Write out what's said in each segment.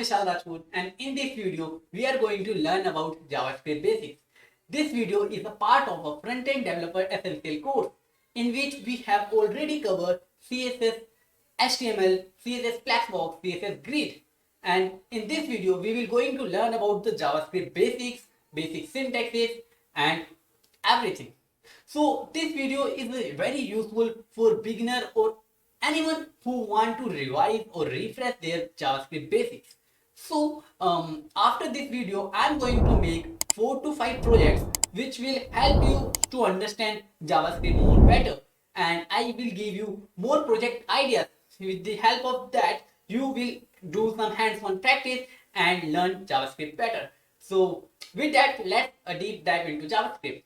Vishal and in this video we are going to learn about JavaScript basics. This video is a part of a front-end developer essential course in which we have already covered CSS, HTML, CSS Flexbox, CSS Grid, and in this video we will going to learn about the JavaScript basics, basic syntaxes and everything. So this video is very useful for beginner or anyone who want to revise or refresh their JavaScript basics. So after this video, I am going to make 4 to 5 projects which will help you to understand JavaScript more better, and I will give you more project ideas. With the help of that, you will do some hands-on practice and learn JavaScript better. So with that, let's deep dive into JavaScript.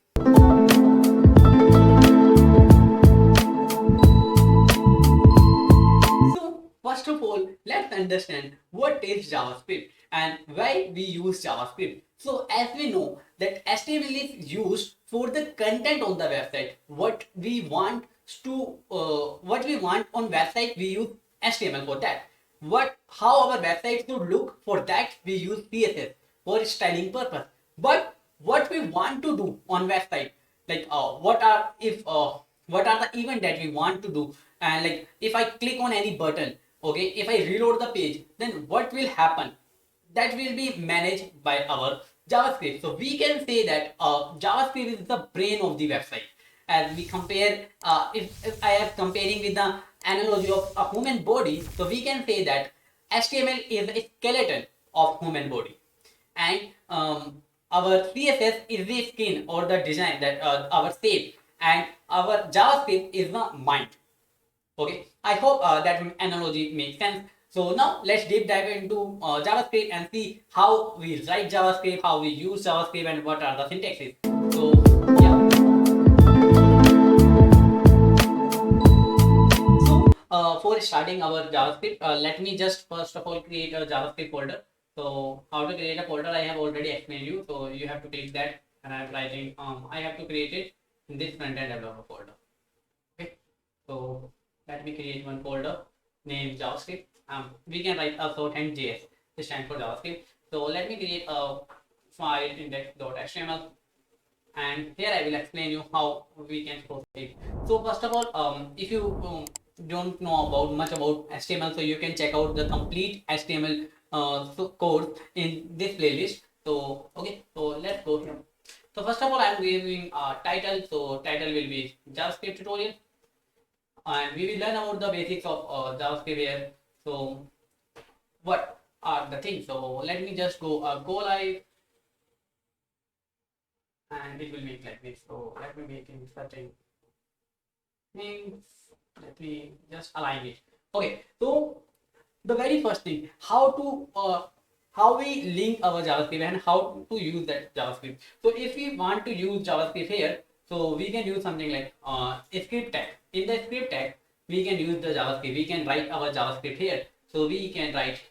First of all, let's understand what is JavaScript and why we use JavaScript. So as we know that HTML is used for the content on the website. What we want on website, we use HTML for that. How our website should look, for that we use CSS for styling purpose. But what we want to do on website, like what are the event that we want to do, and like if I click on any button, okay, if I reload the page, then what will happen? That will be managed by our JavaScript. So we can say that JavaScript is the brain of the website. As we compare, if I am comparing with the analogy of a human body, so we can say that HTML is a skeleton of human body, and our CSS is the skin or the design, that our shape, and our JavaScript is the mind. Okay, I hope that analogy makes sense. So now let's deep dive into JavaScript and see how we write JavaScript, how we use JavaScript, and what are the syntaxes. So yeah. So for starting our JavaScript, let me just first of all create a JavaScript folder. So how to create a folder, I have already explained you. So you have to click that, and I'm writing. I have to create it in this front-end developer folder. Okay, so let me create one folder named JavaScript. We can write a shorthand JS. This stands for JavaScript. So let me create a file index.html, and here I will explain you how we can proceed. So first of all, if you don't know much about HTML, so you can check out the complete HTML course in this playlist. So okay, so let's go here. So first of all, I am giving a title. So title will be JavaScript tutorial, and we will learn about the basics of JavaScript here. So what are the things? So let me just go live, and it will make like this. So let me make in certain things. Let me just align it. Okay, so the very first thing, how we link our JavaScript and how to use that JavaScript. So if we want to use JavaScript here, so we can use something like a script tag. In the script tag, we can use the JavaScript. We can write our JavaScript here. So we can write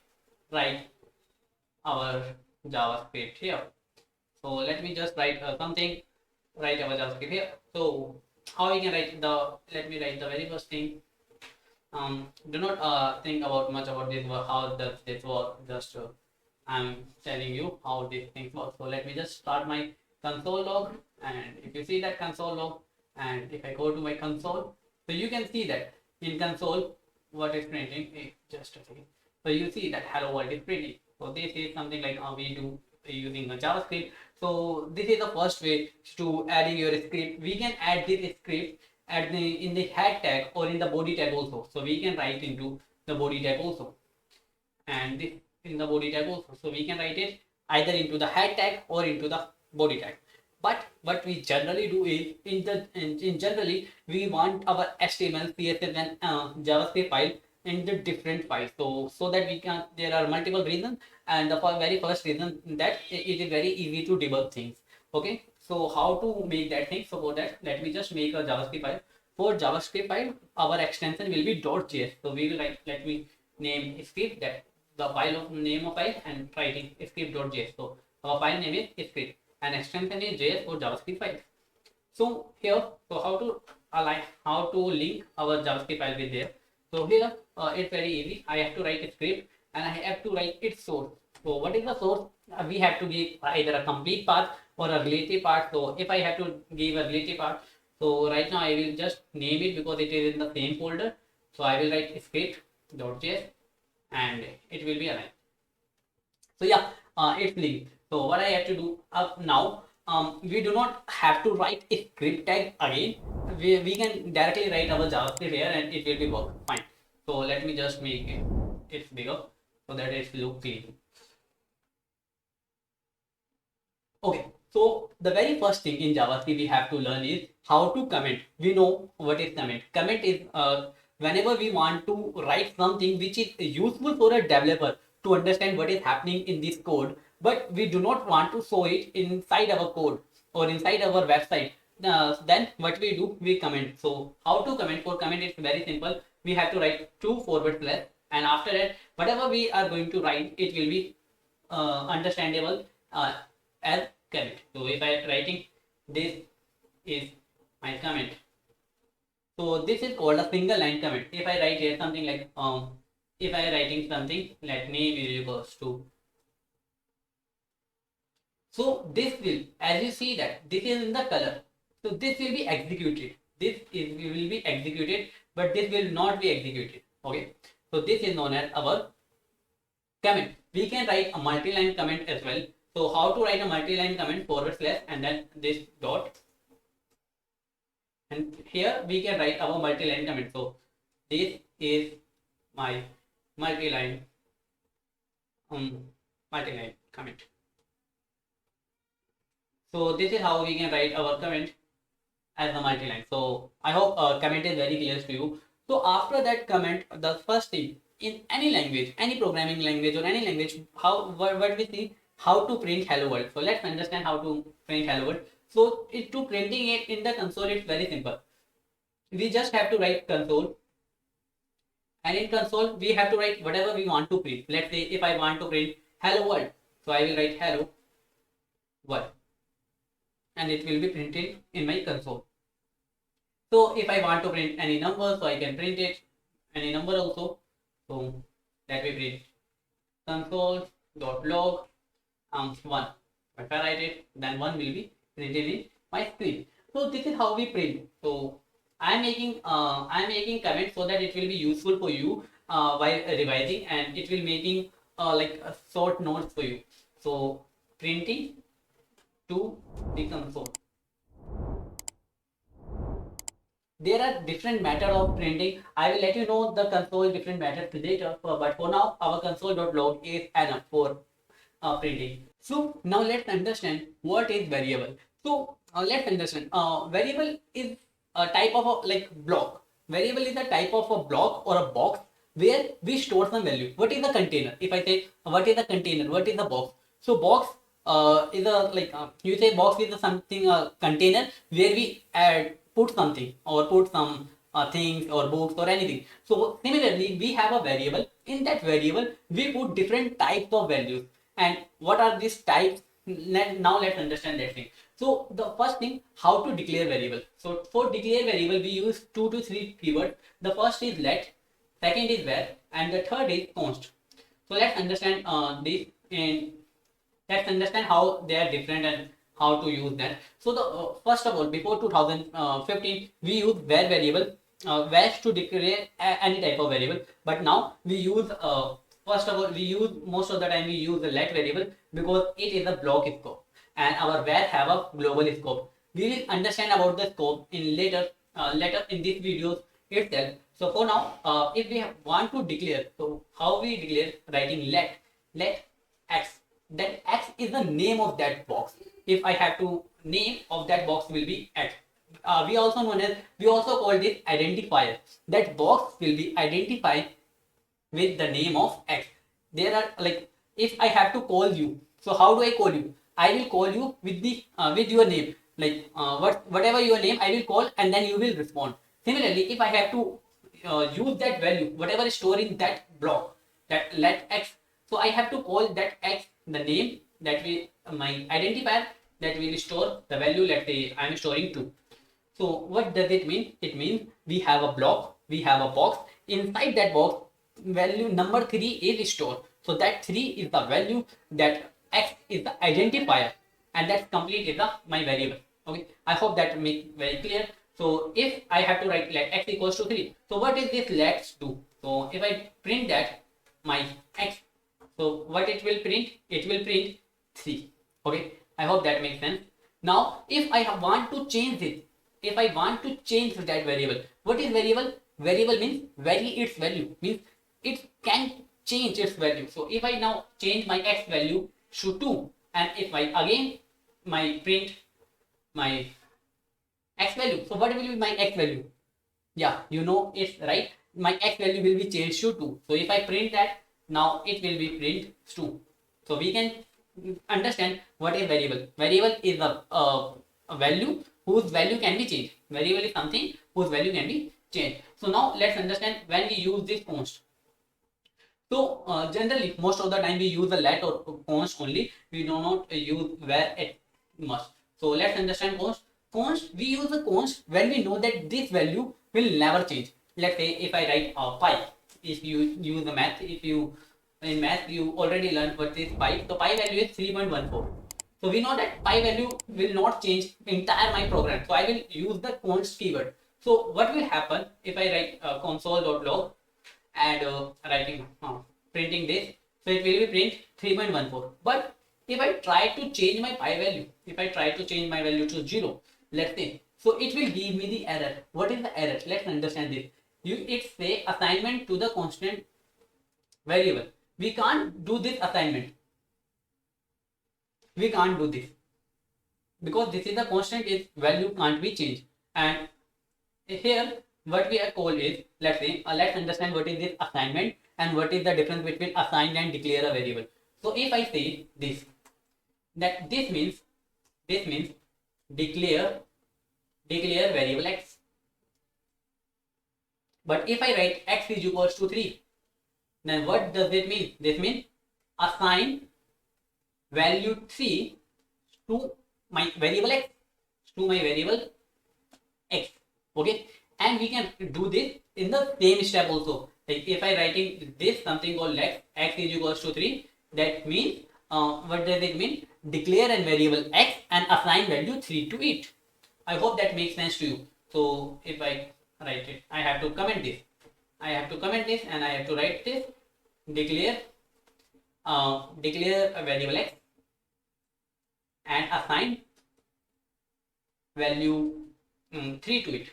our JavaScript here. So let me just write write our JavaScript here. So how we can write let me write the very first thing. Do not think about much about this, how does this work. Just I'm telling you how these things work. So let me just start my console log, and if you see that console log, and if I go to my console, so you can see that in console what is printing. Just a second. So you see that hello world is printing. So this is something like we do using a JavaScript. So this is the first way to adding your script. We can add this script in the head tag or in the body tag also. So we can write into the body tag also, and this in the body tag also. So we can write it either into the head tag or into the body tag. But what we generally do is in generally we want our HTML, CSS, and JavaScript file in the different files. So that we can, there are multiple reasons, and the very first reason that it is very easy to debug things. Okay, so how to make that thing? So for that, let me just make a JavaScript file. For JavaScript file, our extension will be .js. So we will let me name script, that the file of name of file, and writing script.js. So our file name is script, and extension is JS for JavaScript file. So here, so how to link our JavaScript file with there. So here it's very easy. I have to write a script, and I have to write its source. So what is the source? We have to give either a complete path or a relative path. So if I have to give a relative path, so right now I will just name it because it is in the same folder. So I will write script.js and it will be aligned. So yeah, it's linked. So what I have to do now, we do not have to write a script tag again. We can directly write our JavaScript here and it will be work fine. So let me just make it bigger so that it looks clean. Okay, so the very first thing in JavaScript we have to learn is how to comment. We know what is comment. Comment is whenever we want to write something which is useful for a developer to understand what is happening in this code, but we do not want to show it inside our code or inside our website. Then what we do, we comment. So how to comment? For comment, it's very simple. We have to write 2 / and after that, whatever we are going to write, it will be understandable as comment. So if I am writing this is my comment, so this is called a single line comment. If I write here something like if I am writing something like name is equals to, so this will, as you see that this is in the color, so this will be executed. This is will be executed, but this will not be executed. Okay, so this is known as our comment. We can write a multi-line comment as well. So how to write a multi-line comment / and then this dot, and here we can write our multi-line comment. So this is my multi-line multi-line comment. So this is how we can write our comment as a multi-line. So I hope comment is very clear to you. So after that comment, the first thing in any language, any programming language or any language, what we see, how to print hello world. So let's understand how to print hello world. So to printing it in the console, it's very simple. We just have to write console, and in console we have to write whatever we want to print. Let's say if I want to print hello world, so I will write hello world and it will be printed in my console. So if I want to print any number, so I can print it any number also. So that we print console.log 1. If I write it, then 1 will be printed in my screen. So this is how we print. So I am making comments so that it will be useful for you while revising, and it will making like a short notes for you. So printing to the console. There are different methods of printing. I will let you know the console different methods later, but for now our console.log is enough for printing. So now let's understand what is variable. So let's understand variable is a type of a like block. Variable is a type of a block or a box where we store some value. What is a container? If I say what is a container, what is a box? So box is a like you say box is a something container where we put something or put some things or books or anything. So similarly, we have a variable. In that variable, we put different types of values. And what are these types? Now let's understand that thing. So the first thing, how to declare variable. So for declare variable, we use 2 to 3 keywords. The first is let, second is where, and the third is const. So let's understand this, and let's understand how they are different and how to use that. So the first of all, before 2015, we use var variable, var to declare any type of variable. But now we use first of all, we use most of the time we use the let variable because it is a block scope, and our var have a global scope. We will understand about the scope in later in this videos itself. So for now, if we want to declare, so how we declare? Writing let x. That x is the name of that box. If I have to name of that box will be x. We also call this identifier. That box will be identified with the name of x. There are like if I have to call you, so how do I call you? I will call you with the with your name, like whatever your name I will call, and then you will respond. Similarly, if I have to use that value, whatever is stored in that block, that let x, so I have to call that x the name that we my identifier that will store the value. Let's say I am storing 2. So what does it mean? It means we have a block, we have a box. Inside that box, value number 3 is stored. So that 3 is the value, that x is the identifier, and that's complete is the my variable. Okay, I hope that make very clear. So if I have to write let x equals to 3, so what is this let's do? So if I print that my x, so what it will print? It will print 3. Okay, I hope that makes sense. Now if I want to change this, if I want to change that variable, what is variable? Variable means vary its value, means it can change its value. So if I now change my x value to 2, and if I again my print my x value, so what will be my x value? Yeah, you know it's right, my x value will be changed to 2. So if I print that, now it will be print 2. So we can understand what is variable. Variable is a value whose value can be changed. Variable is something whose value can be changed. So now let's understand when we use this const. So generally most of the time we use the let or const only. We do not use where it must. So let's understand const. Const, we use a const when we know that this value will never change. Let's say if I write pi, if you use the math, if you in math you already learned what is pi. So pi value is 3.14. So we know that pi value will not change entire my program. So I will use the const keyword. So what will happen if I write console.log and printing this? So it will be print 3.14. But if I try to change my pi value, if I try to change my value to 0, let's say, so it will give me the error. What is the error? Let's understand this. It say assignment to the constant variable. We can't do this assignment. We can't do this because this is the constant, its value can't be changed. And here what we are called is, let's say, let's understand what is this assignment and what is the difference between assign and declare a variable. So if I say this, that this means declare variable x. But if I write x is equals to 3, then what does it mean? This means assign value 3 to my variable x, okay, and we can do this in the same step also. Like if I writing this something called let x is equals to 3, that means what does it mean? Declare a variable x and assign value 3 to it. I hope that makes sense to you. So if I write it, I have to comment this, and I have to write this, declare a variable x and assign value 3 to it.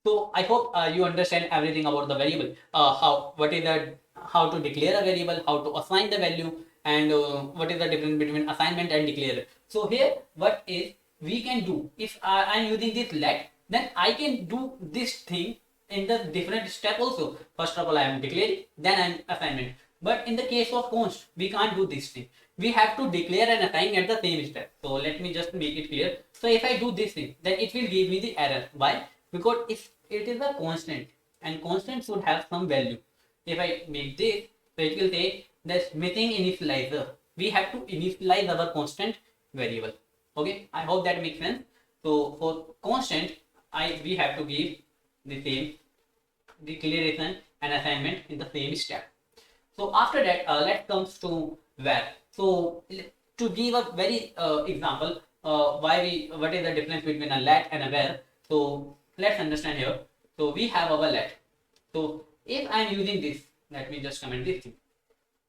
So I hope you understand everything about the variable, how to declare a variable, how to assign the value, and what is the difference between assignment and declare. So here what is we can do, if I am using this let, then I can do this thing in the different step also. First of all I am declaring, then I am assignment. But in the case of const, we can't do this thing. We have to declare and assign at the same step. So let me just make it clear. So if I do this thing, then it will give me the error. Why? Because if it is a constant, and constant should have some value. If I make this, so it will say that's missing initializer. We have to initialize our constant variable. Okay, I hope that makes sense. So for constant, we have to give the same declaration and assignment in the same step. So after that, let's comes to where. So to give a very example, what is the difference between a let and a where. So let's understand here. So we have our let. So if I am using this, let me just comment this thing.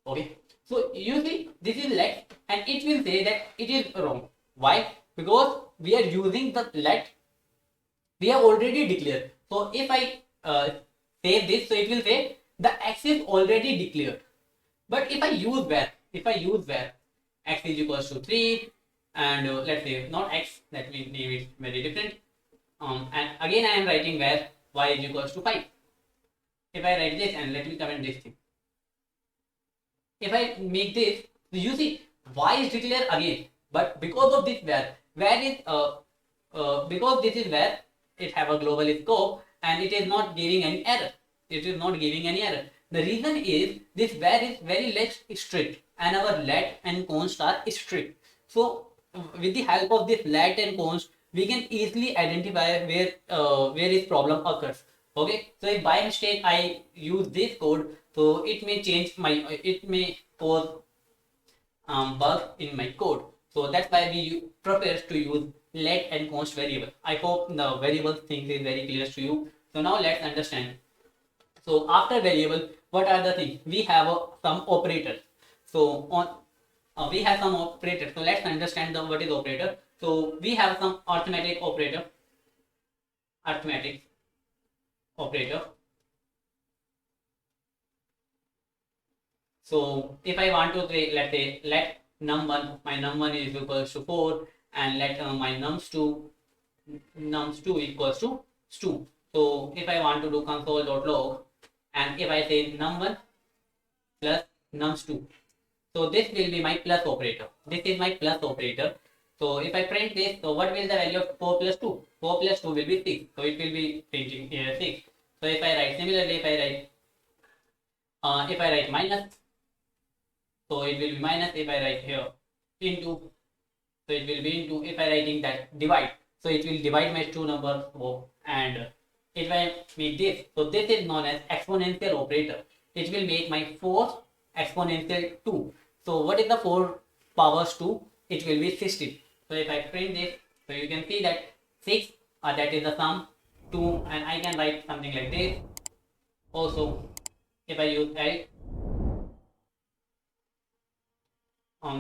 Okay. So you see this is let, and it will say that it is wrong. Why? Because we are using the let. We have already declared. So if I save this, so it will say the x is already declared. But if I use where, x is equals to 3, and let's say not x, let me name it very different. And again I am writing where y is equals to 5. If I write this, and let me comment this thing. If I make this, so you see y is declared again, but because of this where is because this is where it have a global scope and it is not giving any error. The reason is this where is very less strict, and our let and const are strict. So with the help of this let and const, we can easily identify where this problem occurs. Okay, so if by mistake I use this code, so it may change my, it may cause bug in my code. So that's why we prefer to use let and const variable. I hope the variable thing is very clear to you. So now let's understand. So after variable, what are the things? We have some operators. So on we have some operators. So let's understand what is operator. So we have some arithmetic operator. So if I want to say, let's say, let num1, my num1 is equals to 4, and let my nums2 equals to 2. So if I want to do console.log, and if I say num1 plus nums2, so this will be my plus operator. This is my plus operator. So if I print this, so what will the value of 4 plus 2? 4 plus 2 will be 6. So it will be printing here 6. So if I write similarly, if I write minus, so it will be minus. If I write here into, so it will be into. If I writing that divide, so it will divide my two numbers. And if I make this, so this is known as exponential operator. It will make my 4 exponential 2. So what is the 4 powers 2? It will be 16. So if I print this, so you can see that 6, that is the sum, 2, and I can write something like this. Also, if I use L,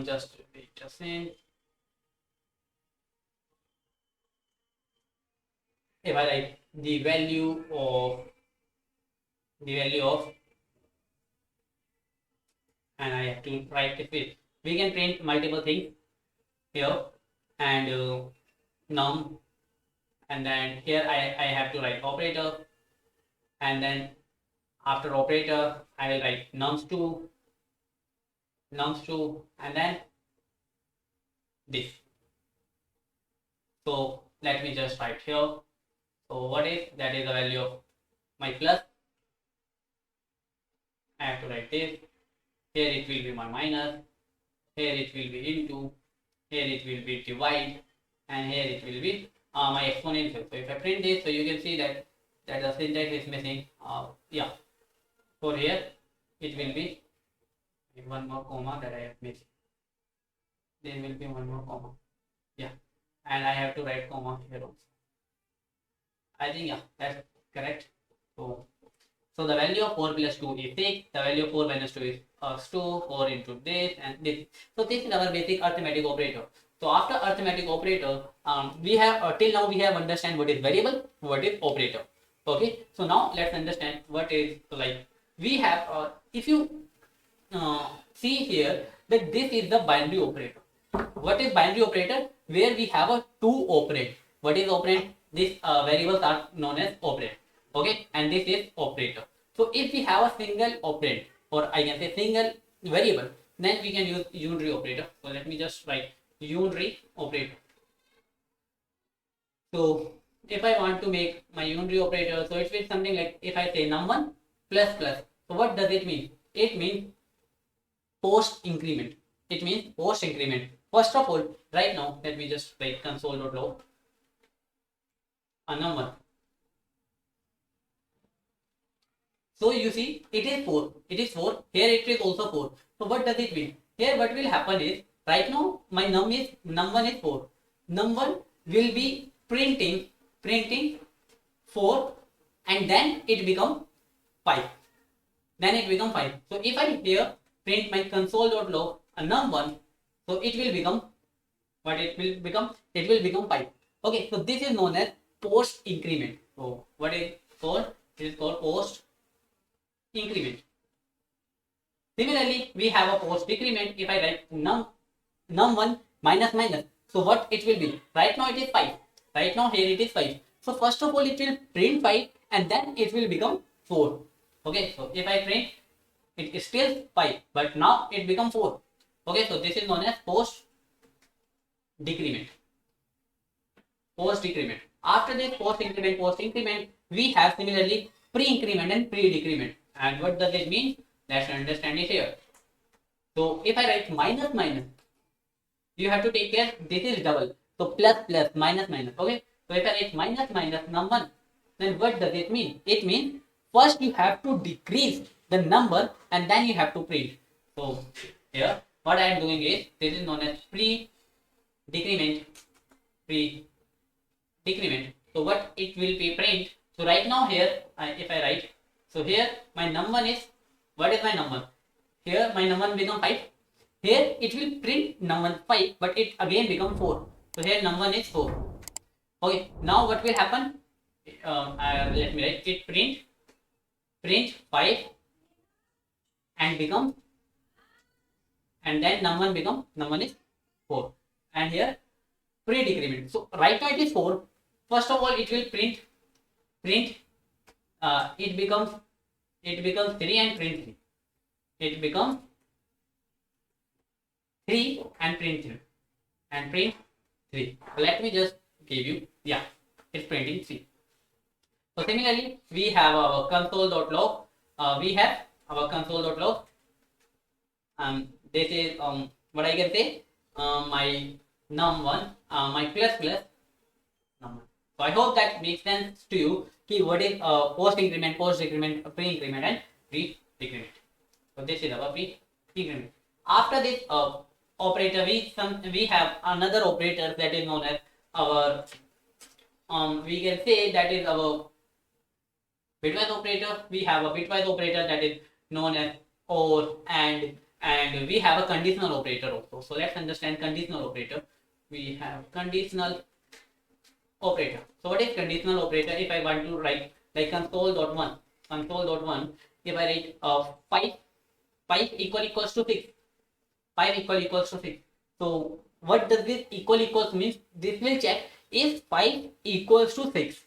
just wait a second. If I write the value of and I have to write it with, we can print multiple things here, and num, and then here I have to write operator, and then after operator I will write nums2, and then this. So let me just write here. So what is that? Is the value of my plus. I have to write this. Here it will be my minus. Here it will be into. Here it will be divide, and here it will be my exponential. So if I print this, so you can see that the syntax is missing. Yeah. For here it will be one more comma that I have missed. There will be one more comma. Yeah, and I have to write comma here also. I think yeah, that's correct. So the value of 4 plus 2 is 6. The value of 4 minus 2 is 2. 4 into this and this. So this is our basic arithmetic operator. So after arithmetic operator, we have till now we have understand what is variable, what is operator. Okay. So now let's understand what is like. We have if you see here that this is the binary operator. What is binary operator? Where we have a two operand. What is operand? These variables are known as operand. Okay, and this is operator. So if we have a single operand, or I can say single variable, then we can use unary operator. So let me just write unary operator. So if I want to make my unary operator, so it means something like if I say num1 plus plus. So what does it mean? It means post increment. It means post increment. First of all, right now, let me just write console.log a num1. So you see, it is 4. It is 4. Here it is also 4. So what does it mean? Here what will happen is, right now my num1 is 4. Num1 will be printing 4, and then it become 5. Then it become 5. So if I here print my console.log a num1, so it will become what it will become? It will become 5. Okay, so this is known as post increment. So what is called? It is called post increment. Similarly, we have a post decrement. If I write num1 minus minus, so what it will be? Right now it is 5. Right now here it is 5. So first of all it will print 5, and then it will become 4. Okay, so if I print, it is still 5, but now it becomes 4. Okay, so this is known as post decrement. Post decrement. After this post increment, we have similarly pre-increment and pre-decrement. And what does it mean? Let's understand it here. So if I write minus minus, you have to take care, this is double. So plus plus minus minus. Okay. So if I write minus minus num1, Then what does it mean? It means first you have to decrease the number and then you have to print. So here what I am doing is, this is known as pre-decrement. Pre-decrement. So what it will be print. So right now here, if I write, so here my number is, what is my number? Here my number become 5. Here it will print number 5, but it again become 4. So here number is 4. Okay, now what will happen? Let me write it, print 5 and become, and then number is 4, and here pre-decrement. So right now it is 4. First of all it will print it becomes 3 and print 3. It becomes 3 and print 3 and print 3. Let me just give you, yeah, it's printing 3. So similarly we have our console.log. We have our console.log. This is what I can say, my num1, my plus num1. So I hope that makes sense to you. Key what is post increment, pre-increment, and pre-decrement. So this is our pre-decrement. After this operator, we have another operator that is known as our we can say that is our bitwise operator. We have a bitwise operator that is known as or, and we have a conditional operator also. So let's understand conditional operator. We have conditional operator. So what is conditional operator? If I want to write like console.1, if I write 5 equals to 6, 5 equals to 6. So what does this equals means? This will check if 5 equals to 6.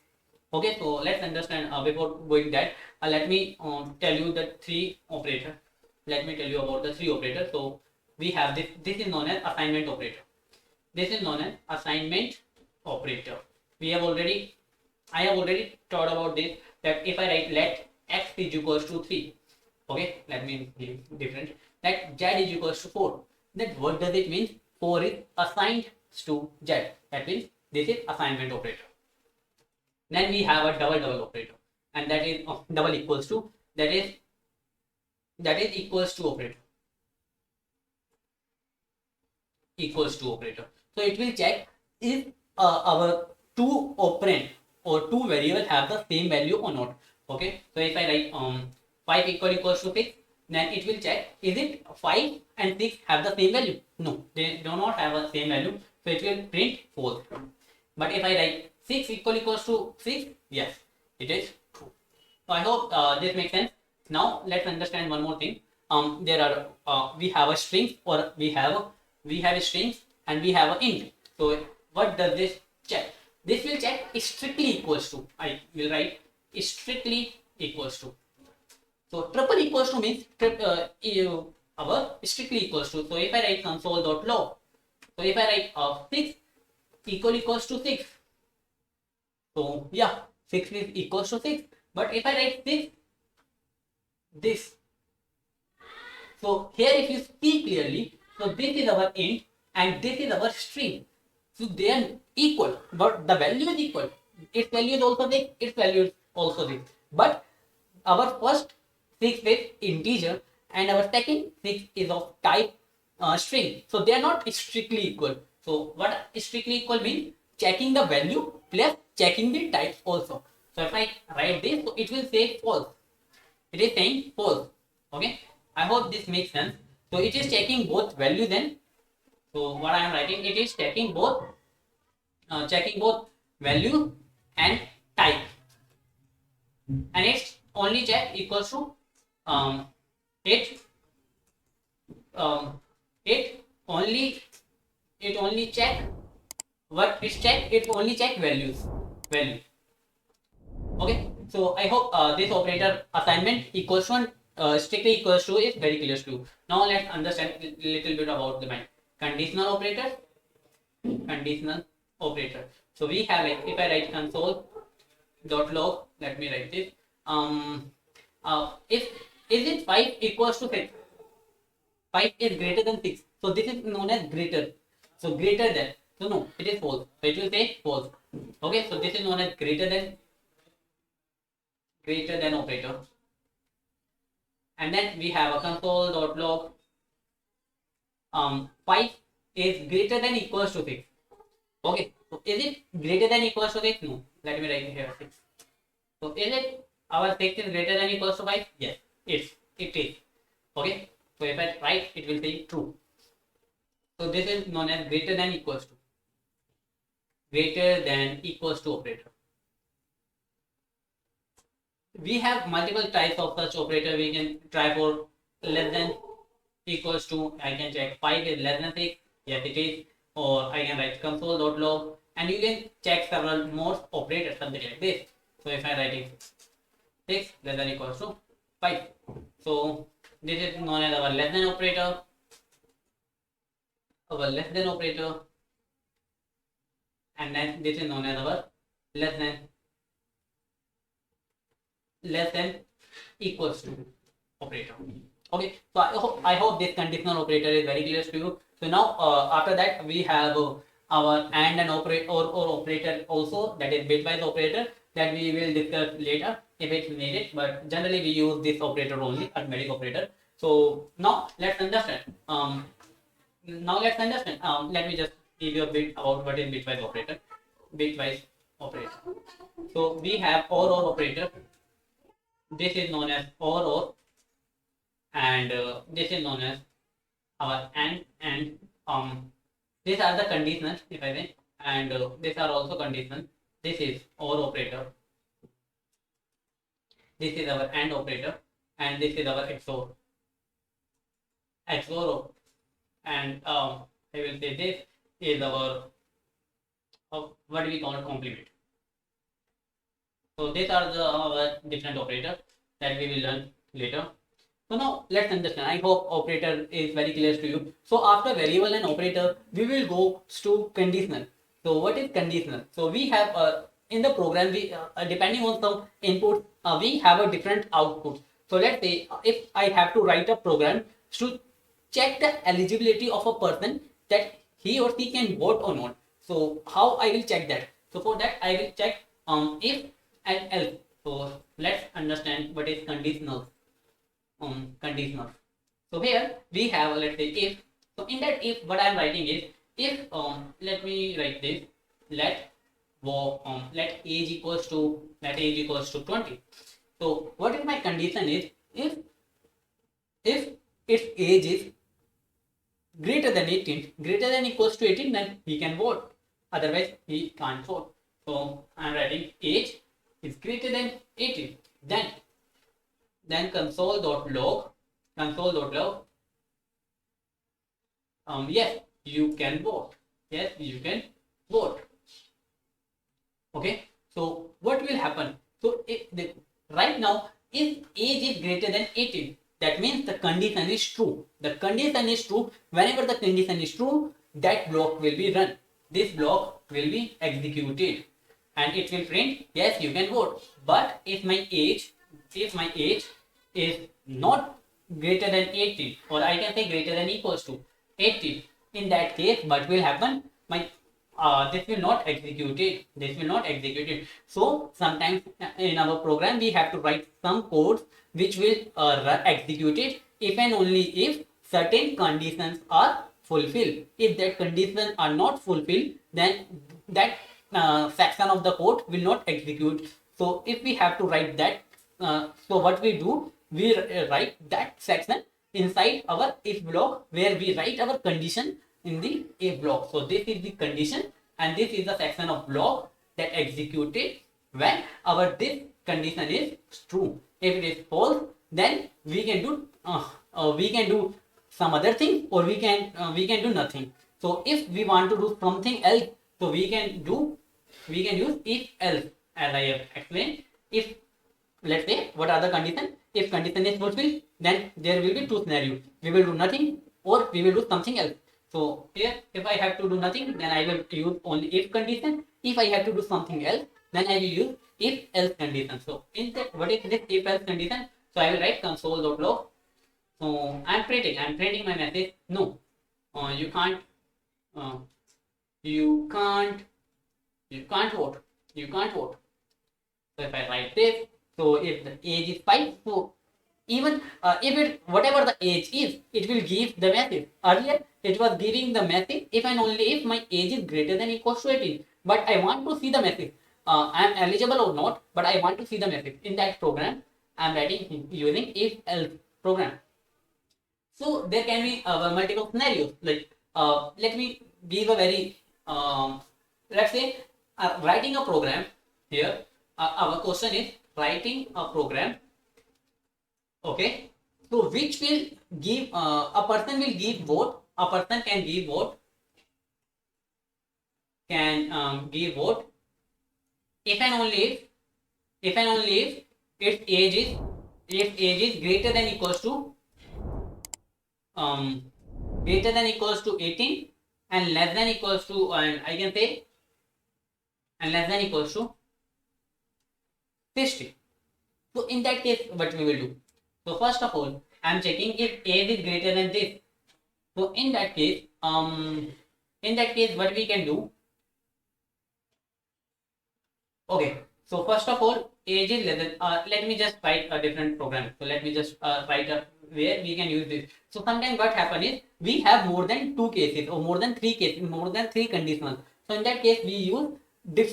Okay, so let's understand before going that. Let me tell you the 3 operator. Let me tell you about the 3 operators. So we have this. This is known as assignment operator. This is known as assignment operator. I have already taught about this, that if I write let x is equals to 3, okay, let me give different, that z is equals to 4, then what does it mean? 4 is assigned to z. That means this is assignment operator. Then we have a double operator, and that is double equals to, that is equals to operator. Equals to operator. So it will check if our 2 operand or 2 variables have the same value or not. Okay, so if I write 5 equals to 6, then it will check is it 5 and 6 have the same value. No, they do not have the same value, so it will print false. But if I write 6 equals to 6, yes, it is true. So I hope this makes sense. Now let's understand one more thing. There are we have a string, or we have strings, and we have an int. So what does this check? This will check strictly equals to. I will write strictly equals to. So triple equals to means our strictly equals to. So if I write console.log, so if I write 6 equals to 6, so yeah, 6 is equals to 6. But if I write this, so here if you see clearly, so this is our int and this is our string. So they are equal, but the value is equal. Its value is also 6, its value is also 6. But our first 6 is integer and our second 6 is of type string. So they are not strictly equal. So what strictly equal means? Checking the value plus checking the type also. So if I write this, so it will say false. It is saying false. Okay, I hope this makes sense. So it is checking both value then. So what I am writing, it is checking both value and type, and its only check equals to it only check what is check. It only check value. Okay, so I hope this operator assignment equals to and strictly equals to is very clear to you. Now let's understand a little bit about the conditional operator. Conditional operator. So we have, like, if I write console.log, let me write this. If is it 5 equals to 6? 5 is greater than 6. So this is known as greater. So greater than. So no, it is false. So it will say false. Okay, so this is known as greater than greater than operator, and then we have a console.log 5 is greater than equals to 6. Okay, so is it greater than equals to 6? No. Let me write it here 6. So is it our 6 is greater than equals to 5? Yes, it is. Okay, so if I write, it will say true. So this is known as greater than equals to operator. We have multiple types of such operator. We can try for less than equals to, I can check 5 is less than 6. Yes, it is. Or I can write console.log, and you can check several more operators, something like this. So if I write it 6 less than equals to 5. So this is known as our less than operator. And then this is known as our less than equals to operator. Okay, so I hope this conditional operator is very clear to you. So now after that we have our and an operator or operator also, that is bitwise operator, that we will discuss later if it's needed, but generally we use this operator only, arithmetic operator. So now let's understand. Let me just give you a bit about what is bitwise operator. So we have or operator. This is known as or, and this is known as our and these are the conditionals, if I say, and these are also conditional. This is or operator. This is our and operator, and this is our XOR, and I will say this is our what we call complement. So these are our different operators that we will learn later. So now let's understand. I hope operator is very clear to you. So after variable and operator, we will go to conditional. So what is conditional? So we have in the program, we depending on some input, we have a different output. So let's say if I have to write a program to check the eligibility of a person, that he or she can vote or not. So how I will check that? So for that I will check if and else. So let's understand what is conditional. Conditional. So here we have, let's say, if. So in that if, what I am writing is if let me write this, let age equals to 20. So what is my condition is if its age is greater than 18, greater than equals to 18, then he can vote, otherwise he can't vote. So I am writing age is greater than 18, then console.log yes, you can vote. Okay, so what will happen? So if right now if age is greater than 18, that means the condition is true. Whenever the condition is true, that block will be run. This block will be executed, and it will print yes, you can vote. But if my age is not greater than 18, or I can say greater than equals to 18, in that case what will happen? This will not execute it. So sometimes in our program we have to write some codes which will execute it if and only if certain conditions are fulfilled. If that conditions are not fulfilled, then that section of the code will not execute. So if we have to write that, so what we do, we write that section inside our if block, where we write our condition in the if block. So this is the condition, and this is the section of block that executed when our this condition is true. If it is false, then we can do some other thing, or we can do nothing. So if we want to do something else, so we can use if else, as I have explained. If, let's say, what are the conditions? If condition is fulfilled, then there will be two scenarios. We will do nothing, or we will do something else. So here, if I have to do nothing, then I will use only if condition. If I have to do something else, then I will use if else condition. So in that, what is this if else condition? So I will write console.log. So I'm printing my message. No, you can't vote. So if I write this, So if the age is 5, so even if it whatever the age is, it will give the message. Earlier it was giving the message if and only if my age is greater than equals to 18. But I want to see the message. I am eligible or not, but I want to see the message. In that program, I am writing using if else program. So there can be multiple scenarios. Like let me give a very let's say writing a program here. Our question is writing a program. Okay, so which will give a person will give vote. A person can give vote. Can give vote if and only if its age is greater than equals to um, greater than equals to 18 and less than equals to and I can say and less than equals to 60. So in that case, what we will do? So first of all, I am checking if age is greater than this. So in that case, what we can do? Okay. So first of all, age is less than. Let me just write a different program. So let me just write a where we can use this. So sometimes what happen is we have more than 2 cases or more than 3 cases, more than 3 conditionals. So in that case, we use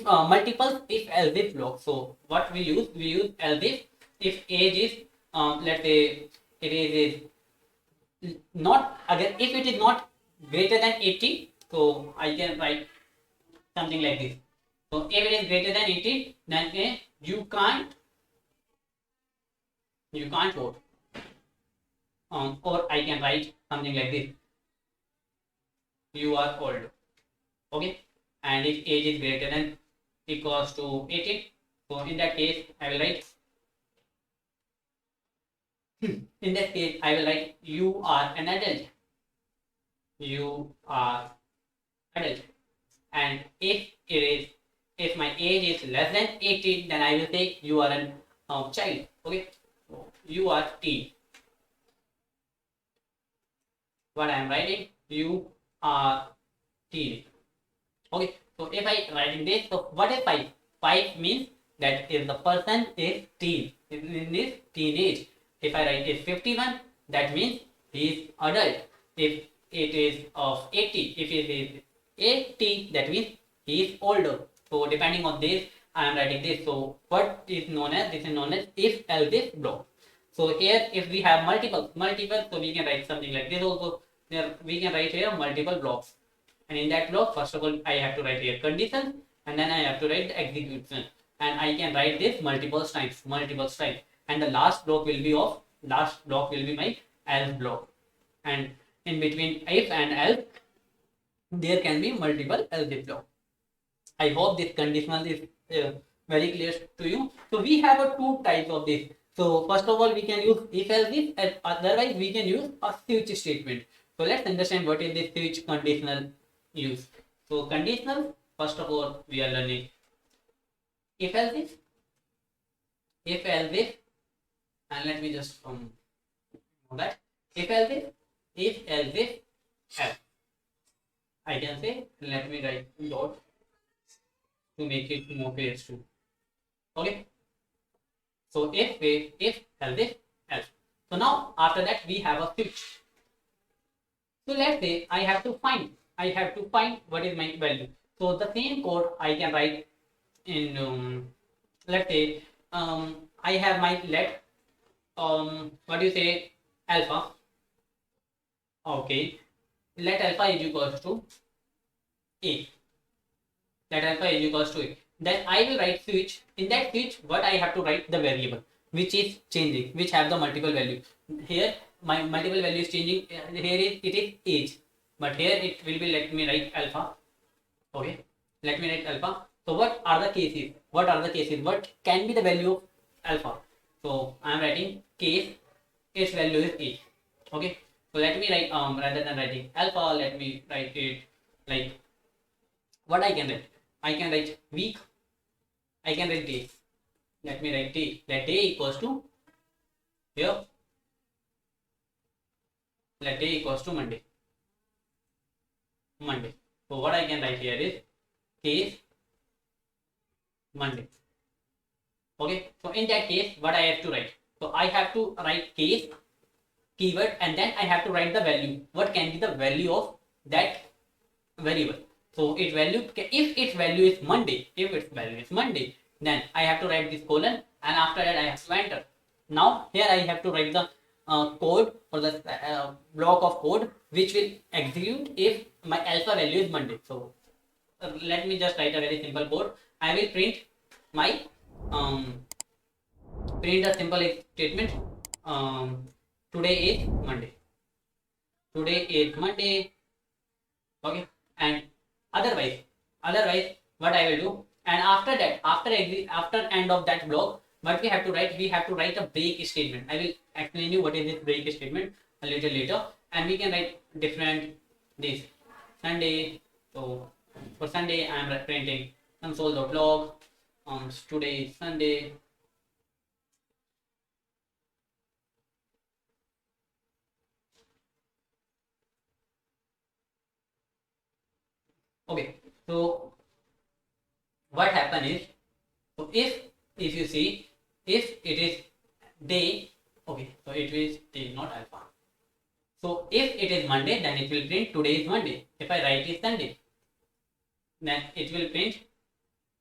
multiple if else if blocks. So what we use else if age is let's say it is not again if it is not greater than 80, so I can write something like this. So if it is greater than 80, then you can't vote. Or I can write something like this: you are old. Okay, and if age is greater than equals to 18, so in that case I will write in that case I will write you are an adult. You are adult. And if my age is less than 18, then I will say you are an child. Okay, so you are teen. What I am writing, you are teen. Okay, so if I writing this, so what is 5? 5 means that if the person is teen, in this teenage. If I write is 51, that means he is adult. If it is of 80, if it is 80, that means he is older. So depending on this, I am writing this. So what is known as, this is known as if else if block. So here if we have multiple, so we can write something like this also. There we can write here multiple blocks. And in that block, first of all, I have to write here condition, and then I have to write the execution. And I can write this multiple times. And the last block will be my else block. And in between if and else, there can be multiple else if block. I hope this conditional is very clear to you. So we have two types of this. So first of all, we can use if else if, and otherwise we can use a switch statement. So let's understand what is this switch conditional use. So conditional, first of all, we are learning if else if, and let me just know that if else if else. I can say, let me write dot to make it more clear too. Okay. So if else if else. So now after that we have a switch. So let's say I have to find what is my value. So the same code I can write in let's say I have my what do you say, alpha. Okay, let alpha is equals to a. Let alpha is equals to a. Then I will write switch. In that switch, what I have to write the variable which is changing, which have the multiple value. Here my multiple value is changing. Here it is age, but here it will be, let me write alpha. Okay, let me write alpha. So what are the cases? What can be the value of alpha? So I am writing case, its value is age. Okay, so let me write rather than writing alpha, let me write it like what I can write. I can write week. I can write day. Let me write day. Let day equals to here. Let day equals to Monday. So what I can write here is case Monday. Okay, so in that case, what I have to write? So I have to write case keyword, and then I have to write the value. What can be the value of that variable? So its value, if its value is Monday, then I have to write this colon, and after that I have to enter. Now here I have to write the code, or the block of code which will execute if my alpha value is Monday. So let me just write a very simple code. I will print my print a simple statement. Um, Today is Monday. Today is Monday. Okay, and otherwise what I will do, and after that, after end of that block, what we have to write? We have to write a break statement. I will explain you what is this break statement a little later, and we can write different days. Sunday. So for Sunday I am printing console.log. Today is Sunday. Okay, so what happen is, so if you see, if it is day, okay, so it is day, not alpha. So if it is Monday, then it will print today is Monday. If I write is Sunday, then it will print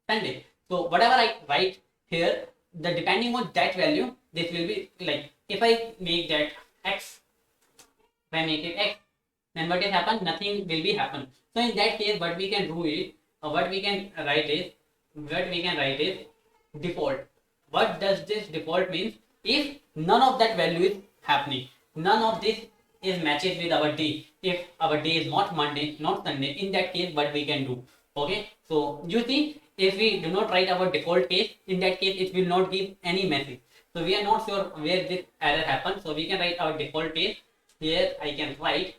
Sunday. So whatever I write here, the depending on that value, this will be like, if I make that x, if I make it x, then what will happen? Nothing will be happen. So in that case, what we can do is, what we can write is default. What does this default means? If none of that value is happening, none of this is matches with our day. If our day is not Monday, not Sunday, in that case, what we can do? Okay, so you see, if we do not write our default case, in that case, it will not give any message. So we are not sure where this error happens. So we can write our default case. Here I can write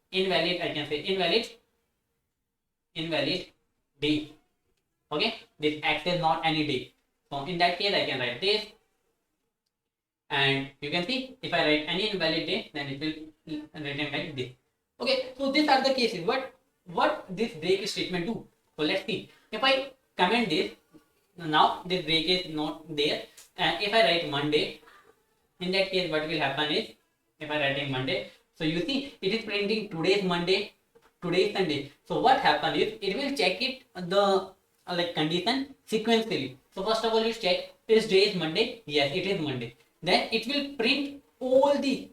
invalid. I can say invalid day. Okay, this x is not any day. So in that case, I can write this, and you can see, if I write any invalid day, then it will written like this. Okay, so these are the cases. What this break statement do? So let's see. If I comment this, now this break is not there, and if I write Monday, in that case, what will happen is, if I writing Monday, so you see, it is printing today's Monday, today's Sunday. So what happen is, it will check it the like condition sequentially. So first of all, you check, is day is Monday? Yes, it is Monday. Then it will print all the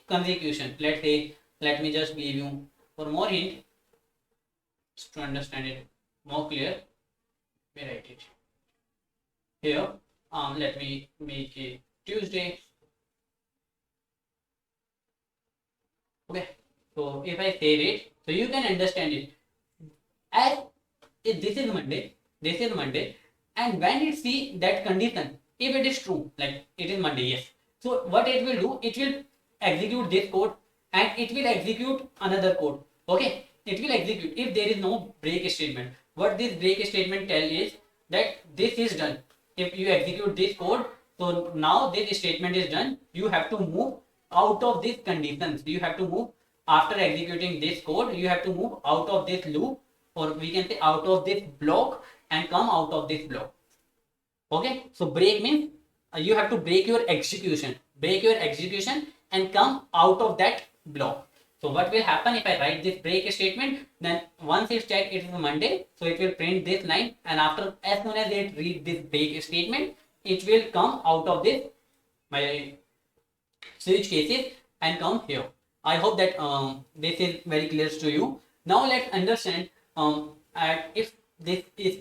consecution. Let's say, let me just give you for more hint, just to understand it more clear. We write it here. Let me make it Tuesday. Okay, so if I save it, so you can understand it as if this is Monday, and when it see that condition, if it is true, like it is Monday, yes. So what it will do, it will execute this code, and it will execute another code. Okay, it will execute if there is no break statement. What this break statement tell is that this is done. If you execute this code, so now this statement is done. You have to move out of these conditions. You have to move after executing this code. You have to move out of this loop, or we can say out of this block, and come out of this block. Okay, so break means you have to break your execution, and come out of that block. So what will happen if I write this break statement? Then once it's checked, it is Monday, so it will print this line, and after, as soon as it read this break statement, it will come out of this my switch cases and come here. I hope that this is very clear to you. Now let's understand, if this is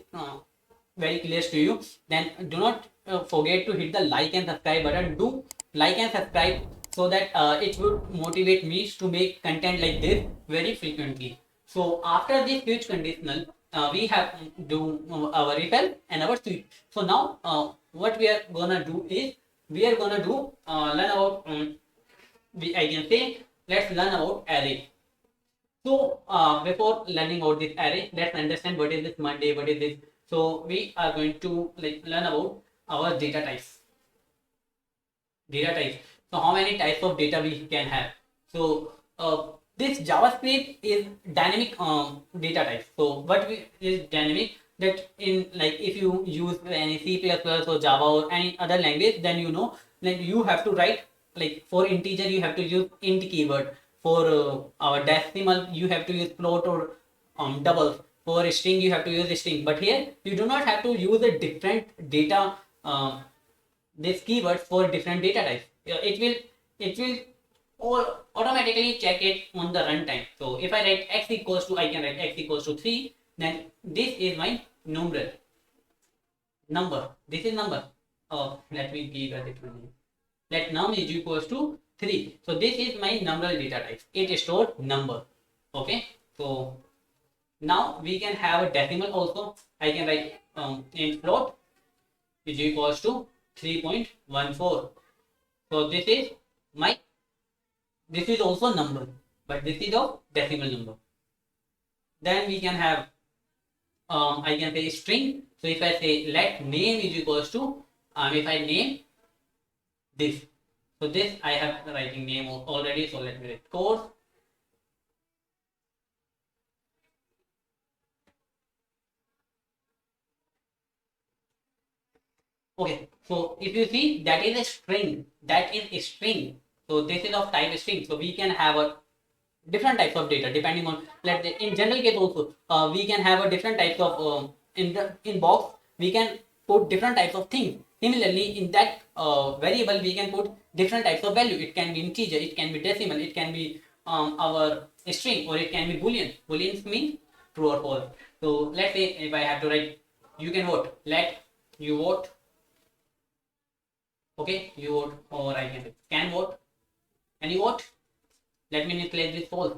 very clear to you, then do not forget to hit the like and subscribe button. Do like and subscribe, so that it would motivate me to make content like this very frequently. So after this switch conditional, we have do our refill and our switch. So now what we are gonna do is, we are gonna do learn about I can say, let's learn about array. So before learning about this array, let's understand what is this Monday, what is this. So we are going to learn about our data types. So how many types of data we can have? So this JavaScript is dynamic data type. So what is dynamic? that in like if you use any C++ or Java or any other language, then you know like you have to write like for integer you have to use int keyword, for our decimal you have to use float or double, for string you have to use string. But here you do not have to use a different data this keywords for different data types. It will all automatically check it on the runtime. So if I write x equals to, I can write x equals to 3, then this is my numeral number. This is number. Let me give a different name. Let num is equals to 3. So this is my numeral data type. It stored number. Okay. So now we can have a decimal also. I can write int float is equals to 3.14. So this is also number, but this is a decimal number. Then we can have I can say string. So if I say let name is equals to if I name this, so this I have writing name already, so let me write course. Okay, so if you see that is a string, that is a string. So this is of type string. So we can have a different types of data depending on, let in general case also we can have a different types of in the in box we can put different types of things. Similarly in that variable we can put different types of value. It can be integer, it can be decimal, it can be our string, or it can be boolean. Booleans mean true or false. So let's say if I have to write, you can vote, let you vote. Okay, you vote, or I can vote, and you vote. Let me initialize this false.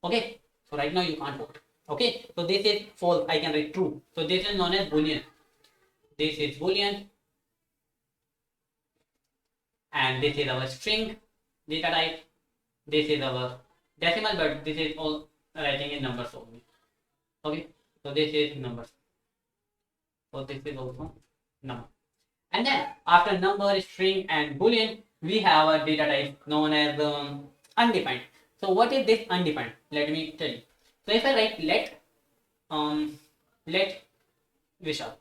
Okay, so right now you can't vote. Okay, so this is false, I can write true. So this is known as boolean. This is boolean, and this is our string data type. This is our decimal, but this is all writing in numbers only. Okay, so this is numbers. So this is also number. And then after number, string, and boolean, we have a data type known as undefined. So what is this undefined? Let me tell you. So if I write let Vishal,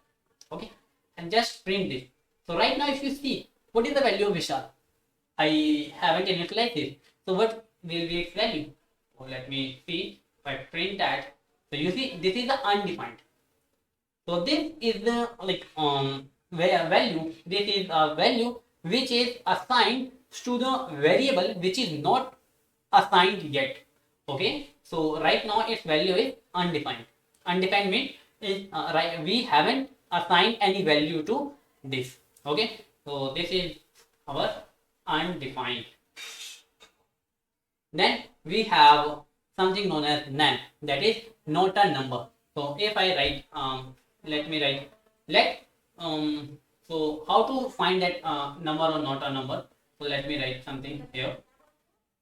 okay, and just print this. So right now if you see, what is the value of Vishal? I haven't initialized it. So what will be its value? So let me see. If I print that, so you see this is the undefined. So this is the like value. This is a value which is assigned to the variable which is not assigned yet. Okay, so right now its value is undefined. Undefined means is right, we haven't assigned any value to this. Okay, so this is our undefined. Then we have something known as none, that is not a number. So if I write let me write let so how to find that number or not a number? So let me write something here.